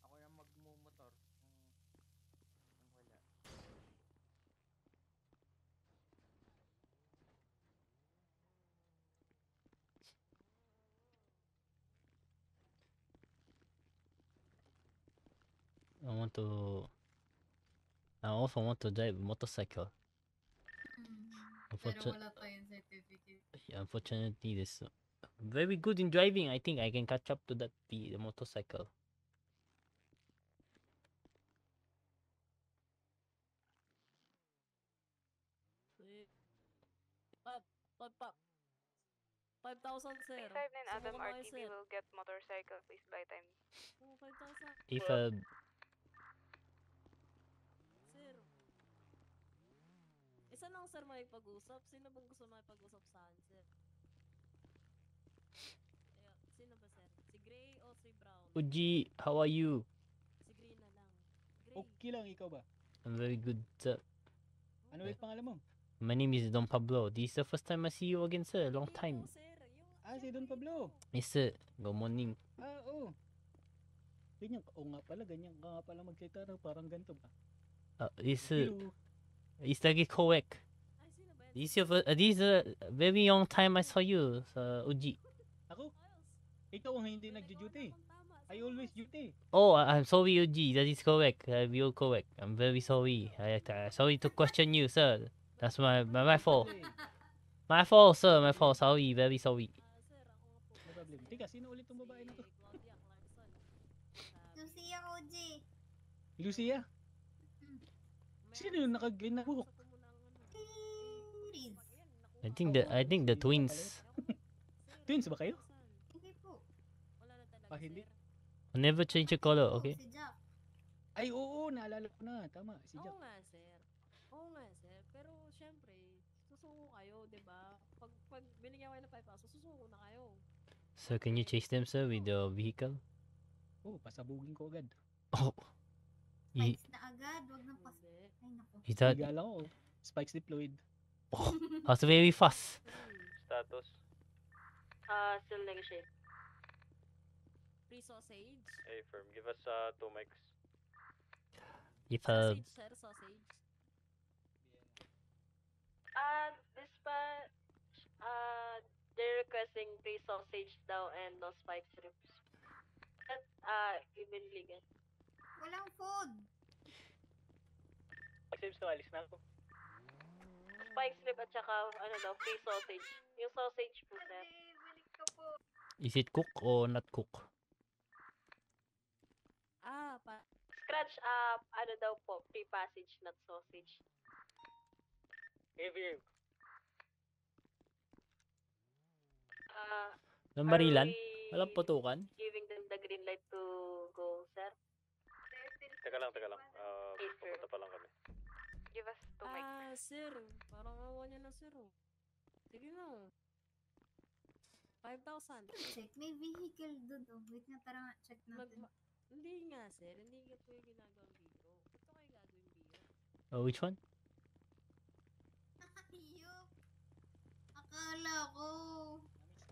Ako na magmumotor kung wala. I also want to drive a motorcycle. Pero wala tayong certificate. Unfortunately, this very good in driving. I think I can catch up to that the motorcycle. Pop. 5,000 sir. 659 Adam Sumuko na kayo, RTB sir. will get motorcycle. Please buy time. Oh, 5,000. If Sir. Isa lang sir makipag-usap. Sino bang gusto makipag-usap sa akin, sir? Ayo, sino ba sir? Si Gray o si Brown? Uji, how are you? Si Gray na lang. Okay lang, ikaw ba? I'm very good, sir. Ano ulit pangalan mo? My name is Don Pablo. This is the first time I see you again, sir. Long time. Ah, si Don Pablo. Yes, sir. Good morning. Ah, oo. Ganyan, oo nga pala, ganyan ka nga pala magsalita, no? Parang ganito ba? Is Hello. is that correct? This is a very long time I saw you, Uji. Ako? Ikaw ang hindi nagjo-duty. I always duty. Oh, I'm sorry, Uji. That is correct. You're correct. I'm very sorry. Sorry to question you, sir. That's my fault. My fault, sir. My fault. Sorry. Very sorry. No problem. Teka, sino ulit tong babae na to? Lucia OG. Lucia? Sino yung nakabuhok? I think the twins. Twins ba kayo? Hindi po. Ah, hindi? Never change your color, okay? Si Jack. Ay, oo, naalala ko na. Tama, si Jack. Oo nga, sir. Oo nga, sir. Pero, syempre, susuko kayo, di ba? Pag binigyan kayo ng 5,000, susuko na kayo. So can you chase them, sir, with the vehicle? Oo, pasabugin ko agad. Oh. Spikes na agad. Wag nang pas... Ay, naku. Is that? Higala ko. Spikes deployed. Oh, that's very fast. Status. Still negotiate. Free sausage. Hey, firm. Give us 2 mics. If Sausage, sir, sausage. Dispatch. They're requesting free sausage daw and no spike strips. Evenly guys. Walang food. Saves na, alis na ako. Spike strip at saka free sausage. Yung sausage po, sir. is it cook or not cook? Scratch daw po, free passage, not sausage. AVM. Ng Barilan? Walang putukan? Giving them the green light to go, sir. Teka lang. Pupunta pa lang kami. Give us 2 mics. Sir, parang awa niya na, sir. Sige na. 5,000. Check, may vehicle doon. Oh. Wait nga, tara nga, check natin. Hindi nga, sir. Hindi nga po yung ginagawang biro. Ito kayo gagawin biro. Oh, which one? Ayok. Akala ko.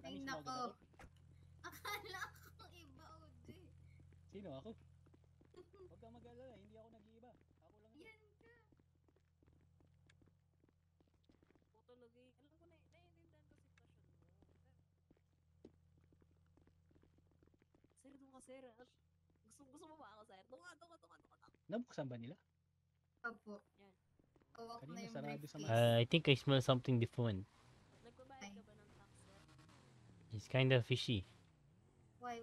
Ay, nako. Akala ko iba, Uji. Sino ako? Huwag kang mag-alala, hindi ako nag-iiba. Ako lang ito. Yan ka. Puto lagi. Alam ko na, naiintindihan ko sitwasyon mo. Sir, doon ka, sir. Gusto mo ba ako, sir? Doon ka. Nabuksan ba nila? Opo. Yan. Kawak na Kanina yung sarado sa briefcase. I think I smell something different. Nagbabayad ka ba ng tax, sir? It's kind of fishy. Why?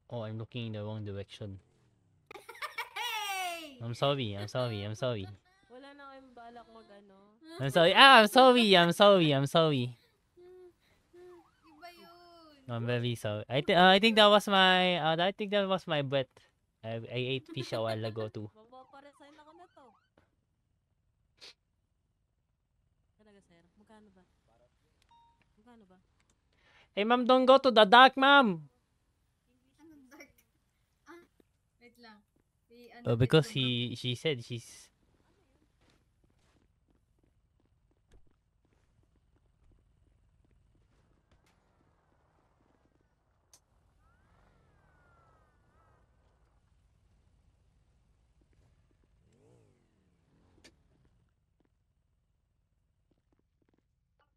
Oh, I'm looking in the wrong direction. Hey! I'm sorry. Wala na kayong balak mag-ano. I'm sorry. I'm sorry. Iba yun. I'm very sorry. I think that was my breath. I ate fish a while ago too. Mapaparesign ako na to. Talaga, sir? Magkano ba? Magkano ba? Hey, ma'am, don't go to the dock, ma'am. Anong dark? Ah, wait lang. Oh, because she said she's...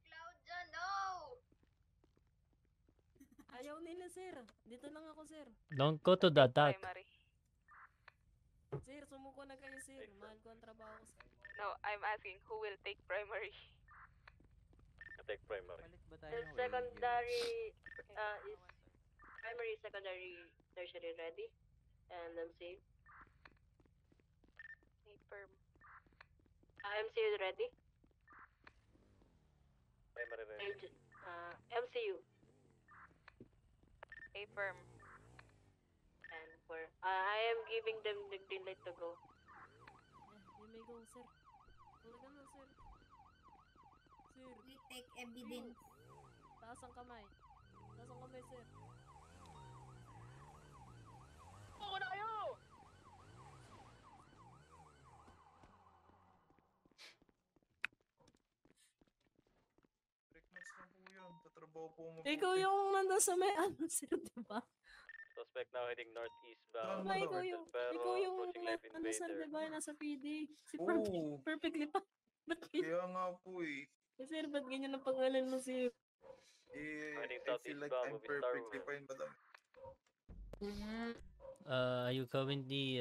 Claudia, no! Ayaw nila, sir. Dito lang ako, sir. Don't go to the dock. Sir, sumuko na kayo, sir. Mahal ko ang trabaho ko, sir. No, I'm asking who will take primary. Take primary. The secondary is primary, secondary, tertiary ready, and MCU. Perm. MCU ready. Primary ready. MCU. A firm. And for I am giving them the green light to go. You may go, sir. Talaga na, sir. Sir. We take evidence. Taas ang kamay. Taas ang kamay, sir. Ako na kayo! Tatrabaho po mo. Ikaw yung nandun sa may sir, di ba? Suspect now heading northeast bound. Diba, ikaw yung approaching live ano, sir, invader. di ba? Nasa PD. Si Oo. Perfectly pa. Ba't Kaya nga po eh. Sir, ba't ganyan ang pangalan mo, sir? I feel like I'm perfectly fine, madam. Are you currently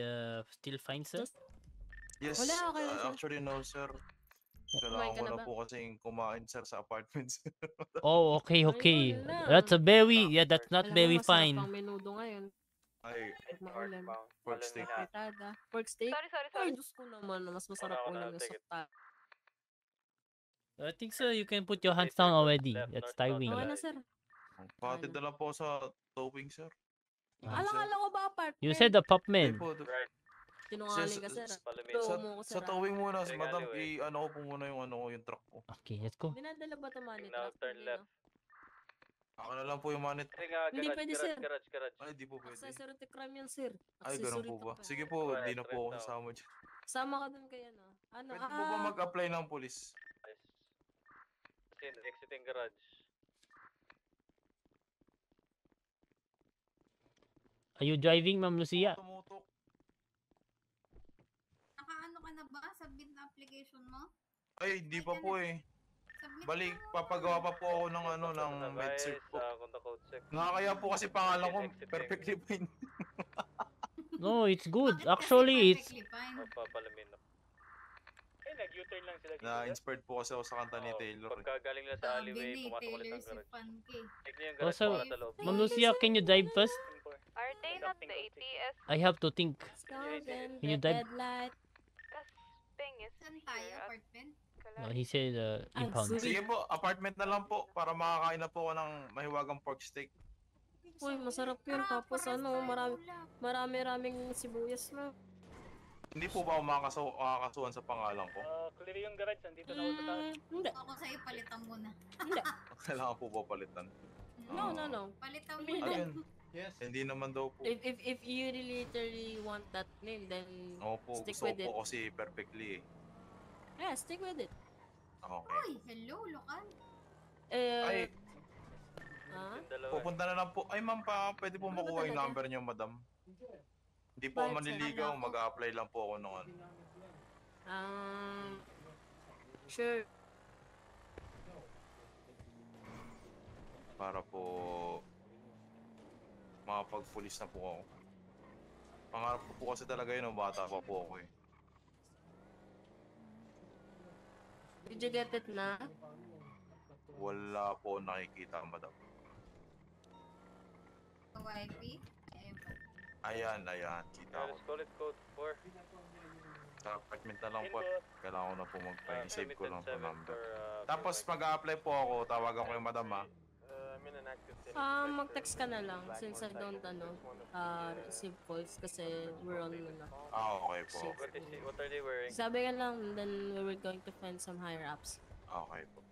still fine, sir? Yes, Wala, okay lang, sir. actually no, sir. Kumain Kailangan ka ko na na ba? po kasing kumain, sir, sa apartment, sir. Oh, okay, okay. wala. That's a very, yeah, that's not Alam mo, very masarap fine. ang menudo ngayon. Ay, Maulam. pork steak. Fritada. Pork steak? Sorry. Ay, Diyos ko naman. Mas masarap ulam yung sakta. I think, sir, you can put your hands down already. That's timing. Okay na, sir. Pakatid na lang po sa towing, sir. Alang-alang ko ba apartment? You said the pop man. Right. Sinungaling ka, sir. Sa, Promo mo ko, sir. sa towing muna, Sige, madam, anyway. i-ano ko po muna yung truck ko. Okay, let's go. Dinadala ba ito money Now truck? turn left. Ako na lang po yung manit. Hindi pwede, sir. Garage. Ay, di po pwede. Accessory to crime yan, sir. Ay, ganun Accessory po to ba? crime. Sige po, di na po ako sasama dyan. Sama ka dun kaya, no? Ano? Pwede po ba mag-apply ng polis? Exiting garage. Are you driving, Ma'am Lucia? Nakaano ka na ba? Submit na application mo? Ay, di pa po eh. Submit Balik, papagawa pa po ako ng ano, ng medcert po. Nakakaya po kasi pangalan ko, perfectly fine. No, it's good. Actually, it's... Papalamin ako. Eh, nag-U-turn lang sila. Na-inspired po kasi ako sa kanta ni Taylor. Pagkagaling lang sa alleyway, pumasok ulit Taylor ng si garage. Panke. Take niyo yung Oh, garage sir, para sa loob. Ma'am Lucia, can you drive first? Are they not the ATS? I have to think. Can you drive? Thing is Saan tayo? Apartment? No, he said impound. Sige po, apartment na lang po para makakain na po ako ng mahiwagang pork steak. Uy, masarap yun. Tapos ano, marami-raming sibuyas na. Hindi po ba ako makakasuhan sa pangalan ko? Clear yung garage, nandito na ako sa Hindi. Ako sa'yo, palitan mo na. Hindi. Kailangan po ba palitan? No. Palitan mo Hindi. na. Ayun. Yes. Hindi naman daw po. If you literally want that name, then Opo, stick gusto with ko it. po kasi perfectly eh. Yeah, stick with it. Okay. Uy, hello, lokal. Ay, Pupunta na lang po. Ay ma'am, pwede po makuha yung number niyo, madam. Hindi po ako Bakit, sir? manliligaw, mag-a-apply lang po ako ng ano. Sure. Para po makapag-police na po ako. Pangarap ko po kasi talaga yun, bata pa po ako eh. Did you get it na? Wala po nakikita, madam. YP? Ayan, kita ko. Let's call it code 4. Sa apartment na lang po. Kailangan ko na po mag-save ko lang po Limited 7 number. for, Tapos mag-a-apply po ako, tawagan ko yung madam ha. I'm in an Mag-text ka na lang since I don't receive calls kasi we're on Okay po. What are they wearing? Sabi ka lang, then we were going to find some higher ups. Okay po.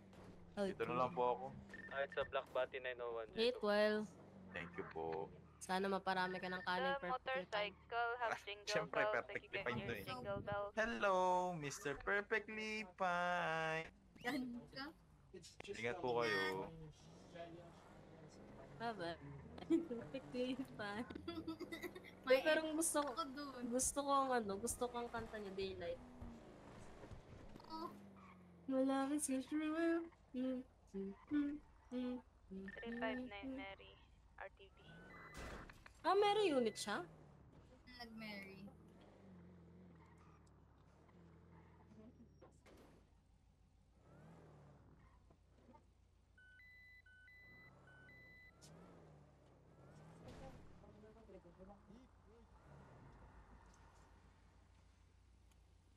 Okay. Dito na lang po ako. It's a Black Bati 901. Hate well. Thank you po. Sana maparami ka ng kanin The motorcycle have jingle Siyempre, bells. perfectly Like you fine can to hear eh. jingle bells. Hello, Mr. Perfectly Fine. Ingat po kayo. Bye-bye. Perfectly fine. Pero gusto ko ang kanta niya, Daylight. Wala ka sa true. 359 Mary. RTD. Mary unit siya? Nag-Mary.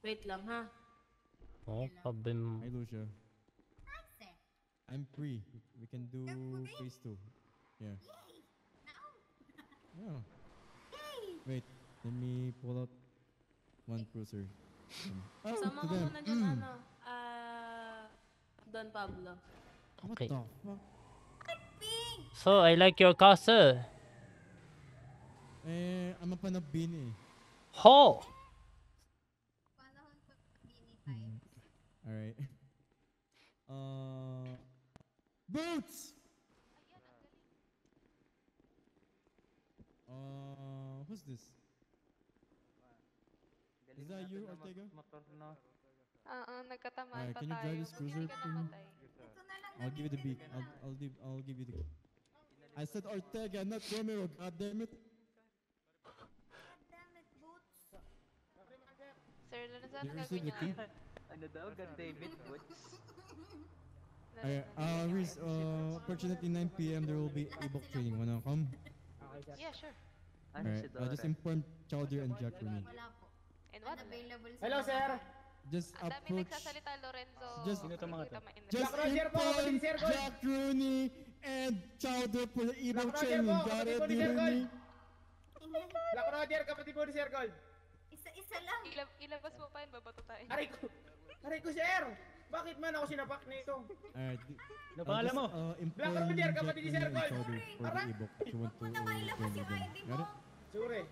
Wait lang ha. Oh, problem. Hi, Lucia. I'm free. We can do phase 2. Yeah. Yeah. Wait, let me pull out one cruiser. Sama to ko them. muna dyan, Don Pablo. Okay. What the fuck? So, I like your car, sir. I'm a fan of Beanie. Ho! Alright. Boots! Who's this? Is that you, Ortega? Nagkatamaan pa Can you tayo. drive this cruiser Hindi ka for me? namatay. I'll give you the beak. I'll give you the. I said Ortega, not Romero. God damn it! Sir, saan You received the key? Ano daw? God David Butch? Reese, fortunately 9 p.m. there will be ebook training. Wanna come? Yeah, sure. Alright, just inform Chowder and Jack Rooney. And what? Hello, sir. Just Ang dami approach. nagsasalita, Lorenzo. Just, Hindi kita just Roger po, inform kapatid, Sir Gold. Jack Rooney and Chowder for the ebook Roger training. po, Got kapatid it, po ni Sir Rooney? Black Roger, kapatid po ni Sir Gold. Isa lang. Ilabas mo pa yun, babato tayo. Aray ko, sir. Bakit man ako sinapak nito? Alright. Ano pangalan mo? Black Roger, kapatid ni Sir Gold. For the ebook. If you want to join with them. Got it? Sure.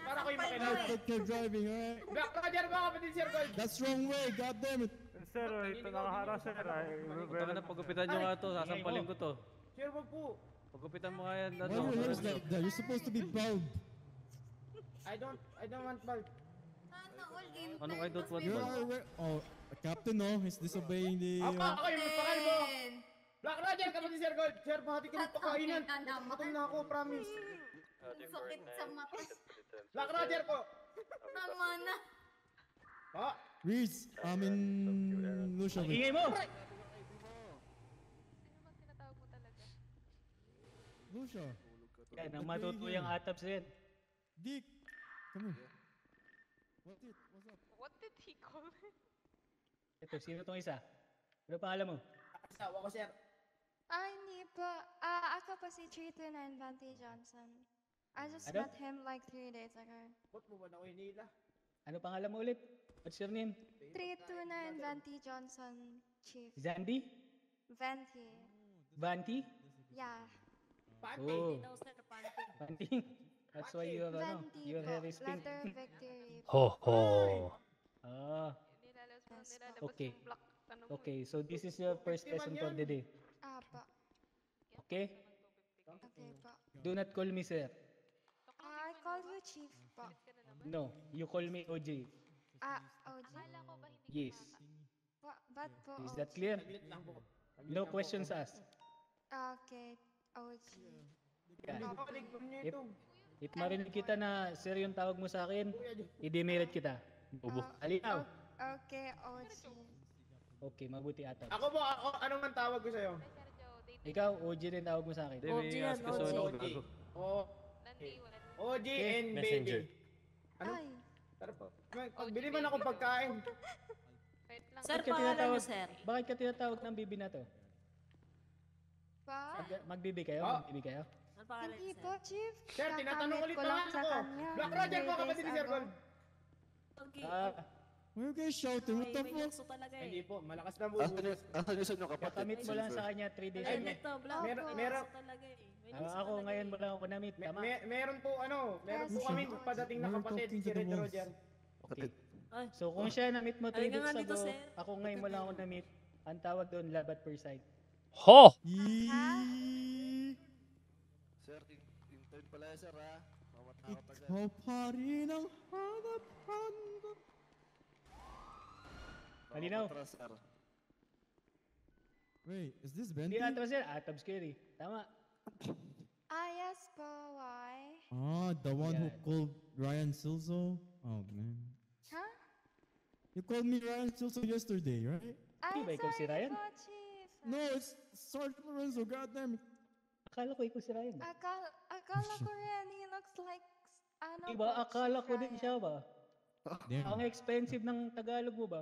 Para ko yung makinang. Take your driving, alright? Black Roger ba, kapatid ni Sir Gold? That's wrong way, god damn it! Sir, ito nakaharang sir. Taka na, pagupitan nyo nga to. Sasampalin ko to. Sir, wag po. Pagupitan mo nga yan. Why your hair's like that? You're supposed to be proud. I don't want bald. Anong I don't want You're Captain, no? He's disobeying the... Ako yung magpakain mo. Black Roger, kapatid ni Sir Gold. Sir, bahati ka ng pakainan. Matom na ako, promise. Sakit sa mata. Black Roger po. Tama na. Reese, Lucia. Ingay mo! Lucia. Yan, ang matutuyang ataps rin. Dick! Come here. What's up? What did he call it? Ito, sino tong isa? Ano pangalan mo? Asawa ko, sir. Hindi po. Ako po si 329 Vante Johnson. I just Ano? met him like 3 days ago. Ba't mo ba na ako hinila? Ano pangalan mo ulit? What's your name? 329 Vante Johnson, Chief. Zandy? Vante. Vanti? Yeah. Oh. Vanti. That's why your hair is pink. Letter victory. Ho ho. Ah. Okay. Okay, so this is your first lesson for the day. Po. Okay? Okay po. Do not call me sir. I call you Chief po. No, you call me OJ. OG? Yes. Ba't po Is that clear? No questions asked. Okay, OG. Yeah. If marinig kita na sir yung tawag mo sa akin, i-demerit kita. Bobo. Alinaw. Okay, OG. Okay, mabuti ata. Ako ba? Ano man tawag ko sa'yo? Ikaw, OG rin tawag mo sa akin. OG yan, OG. OG and baby. Ano? Tara po. Pagbili man ako pagkain. Sir, pangalan mo, sir. Bakit ka tinatawag ng bibi na to? Pa? Magbibig kayo? Oh. Magbibig kayo? Ano pangalan Hindi niya, po, Chief. Sir, tinatanong Kakamit ulit ko na lang nga sa ako. kanya. Black Roger po, 3 kapatid ni days Sir ago. Gold. Okay. Why you guys shouting? What the may fuck? yukso talaga eh. Hindi po, malakas na bubulis. Asan yung sa inyo kapatid? Kakamit mo lang sa kanya 3 days Ay, ago. dito, Black. Meron- May meron- yukso talaga eh. May Ah, yukso ako talaga ngayon eh. mo lang ako na-meet, tama? Meron po meron po Yes, kami sir. padating na We're kapatid, talking si to the Red walls. Roger. Kapatid. Ay, So kung siya na-meet mo 3 Halika days nga dito, ago, sir. ako ngayon mo lang ako na-meet, ang tawag doon, love at first sight. Ho! Sir, intern pala yan, sir, ha? Mamataka pa, sir. Ikaw pa rin ang hanap-hanap. Malinaw? Atras, sir. Wait, is this Hindi Bentley? atras yan, Atabs Kerry. Tama. Yes po, why? Ah, the one who Yan. called Ryan Silso? Oh, man. Huh? You called me Ryan Silso yesterday, right? Di ba ikaw si Sorry Ryan? po, Chief. No, it's Sergeant Lorenzo, goddamn it. Akala ko ikaw si Ryan. Akala ko rin, he looks like, ano Diba, po, akala Chief ko din Ryan. siya ba? Damn. Ang expensive ng Tagalog mo ba?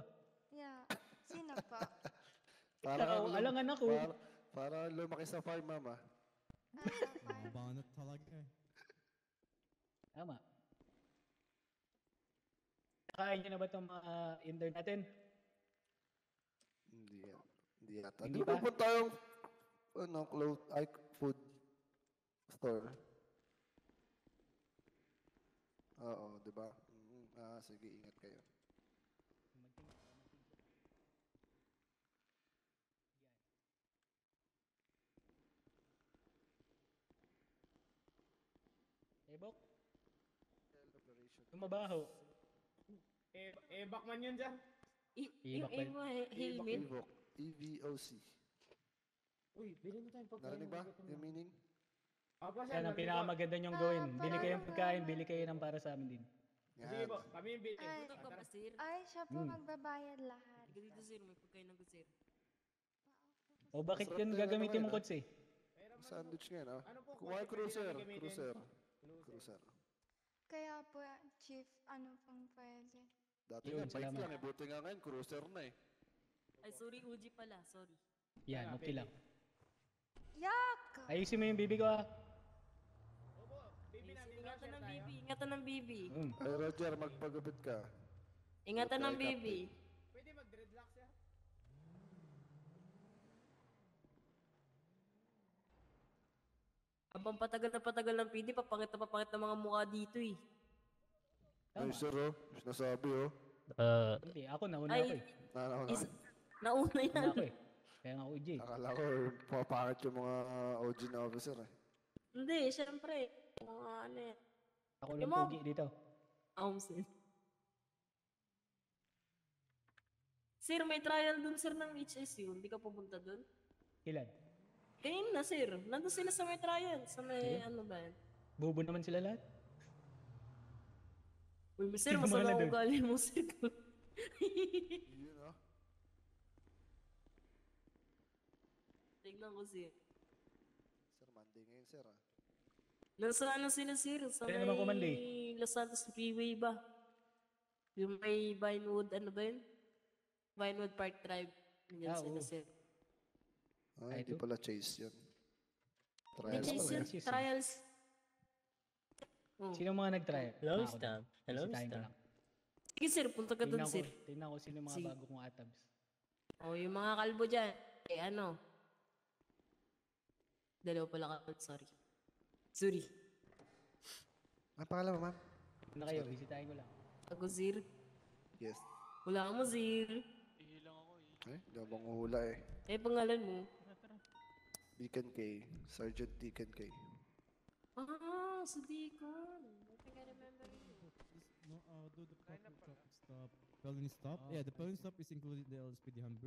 Yeah. Sino po? Ikaw, alangan ako. Para lumaki sa farm, mama. Banat talaga eh. Tama. Nakain niyo na ba itong mga intern natin? Hindi yan. Hindi yata. Hindi Di ba pa? punta yung food store? Oo, di ba? Sige, ingat kayo. Ebok? Yung mabaho. Bakman yun dyan. Yung Ibak mo, ba? helmet. Evoc. EVOC. Uy, bilhin mo tayong pagkain. Narinig ba yung meaning? Opo, sir. Yan ang narinig po. pinakamaganda niyong gawin. Bili kayo ng pagkain, bili kayo ng para sa amin din. Sige po, kami yung bilhin. Ay, Gutom ka ba, sir? Ay, siya po Hmm. magbabayad lahat. Halika dito, sir. May pagkain ng sir. O bakit Masarap yun din gagamitin ano mong ngayon, kotse? Sandwich ngayon, ah. Ano po, Kuha kotse cruiser. pwede namin gamitin? Cruiser. Cruiser. Cruiser. Kaya po, Chief, ano pong pwede? Dati Yun, nga, bike salamat. lang eh. Buti nga ngayon, cruiser na eh. Ay, sorry, Uji pala. Sorry. Yan, okay lang. Yak! Ayusin mo yung bibi ko ah. Baby namin, Ingatan ng tayo. bibi. Ingatan ng bibi. Ay, Roger, magpagupit ka. Ingatan ng Tayo, bibi. Pwede mag-dreadlocks yan? Habang patagal na patagal ng PD, papakita ng mga mukha dito eh. Ay, sir, oh. Sinasabi, oh. Hindi, ako nauna Ay, ako eh. nauna yan. Nauna ako eh. Kaya nga OG. Akala ko, pumapakit yung mga OG na officer eh. Hindi, syempre. Mga ano yan. Ako Yung lang mga- pogi dito. Sir. Sir, may trial dun sir ng HSU. Hindi ka pupunta dun? Ilan? Kayo na sir. Nandun sila sa may trial. Sa may ano ba yan? Bobo naman sila lahat. Uy, sir, Sino masama mga ang nandun? ugali mo sir. Yun, oh. Tignan ko sir. Sir, Monday ngayon, sir, ah. Nasa ano sila sir? Sa Kaya naman ko Monday. Los Santos Freeway ba? Yung may Vinewood, ano ba yun? Vinewood Park Drive. Yan sila oo. sir. Ay, hindi pala chase yun. May Trials chase pala yun, yan. trials. Oh. Sino mga nag-try? Hello, Ako Stam. din. Hello, Bisitahin ko Stam. lang. Sige sir, punta ka dun sir. Tingnan ko sino yung mga Sige. bago kong atabs. Oh, yung mga kalbo dyan. Eh, ano? Dalawa pala ka. Sorry. Sorry. Ang pangalan mo, ma'am? Ano kayo? Bisitahin ko lang. Ako, Zir. Yes. Wala mo, Zir. Eh, hindi ako manguhula eh. Eh, pangalan mo? Deacon K. Sergeant Deacon K. Ah, sa Deacon. I think I remember you. No, do the proper traffic stop. Felony stop? Yeah, the felony stop is included in the LSPD handbook.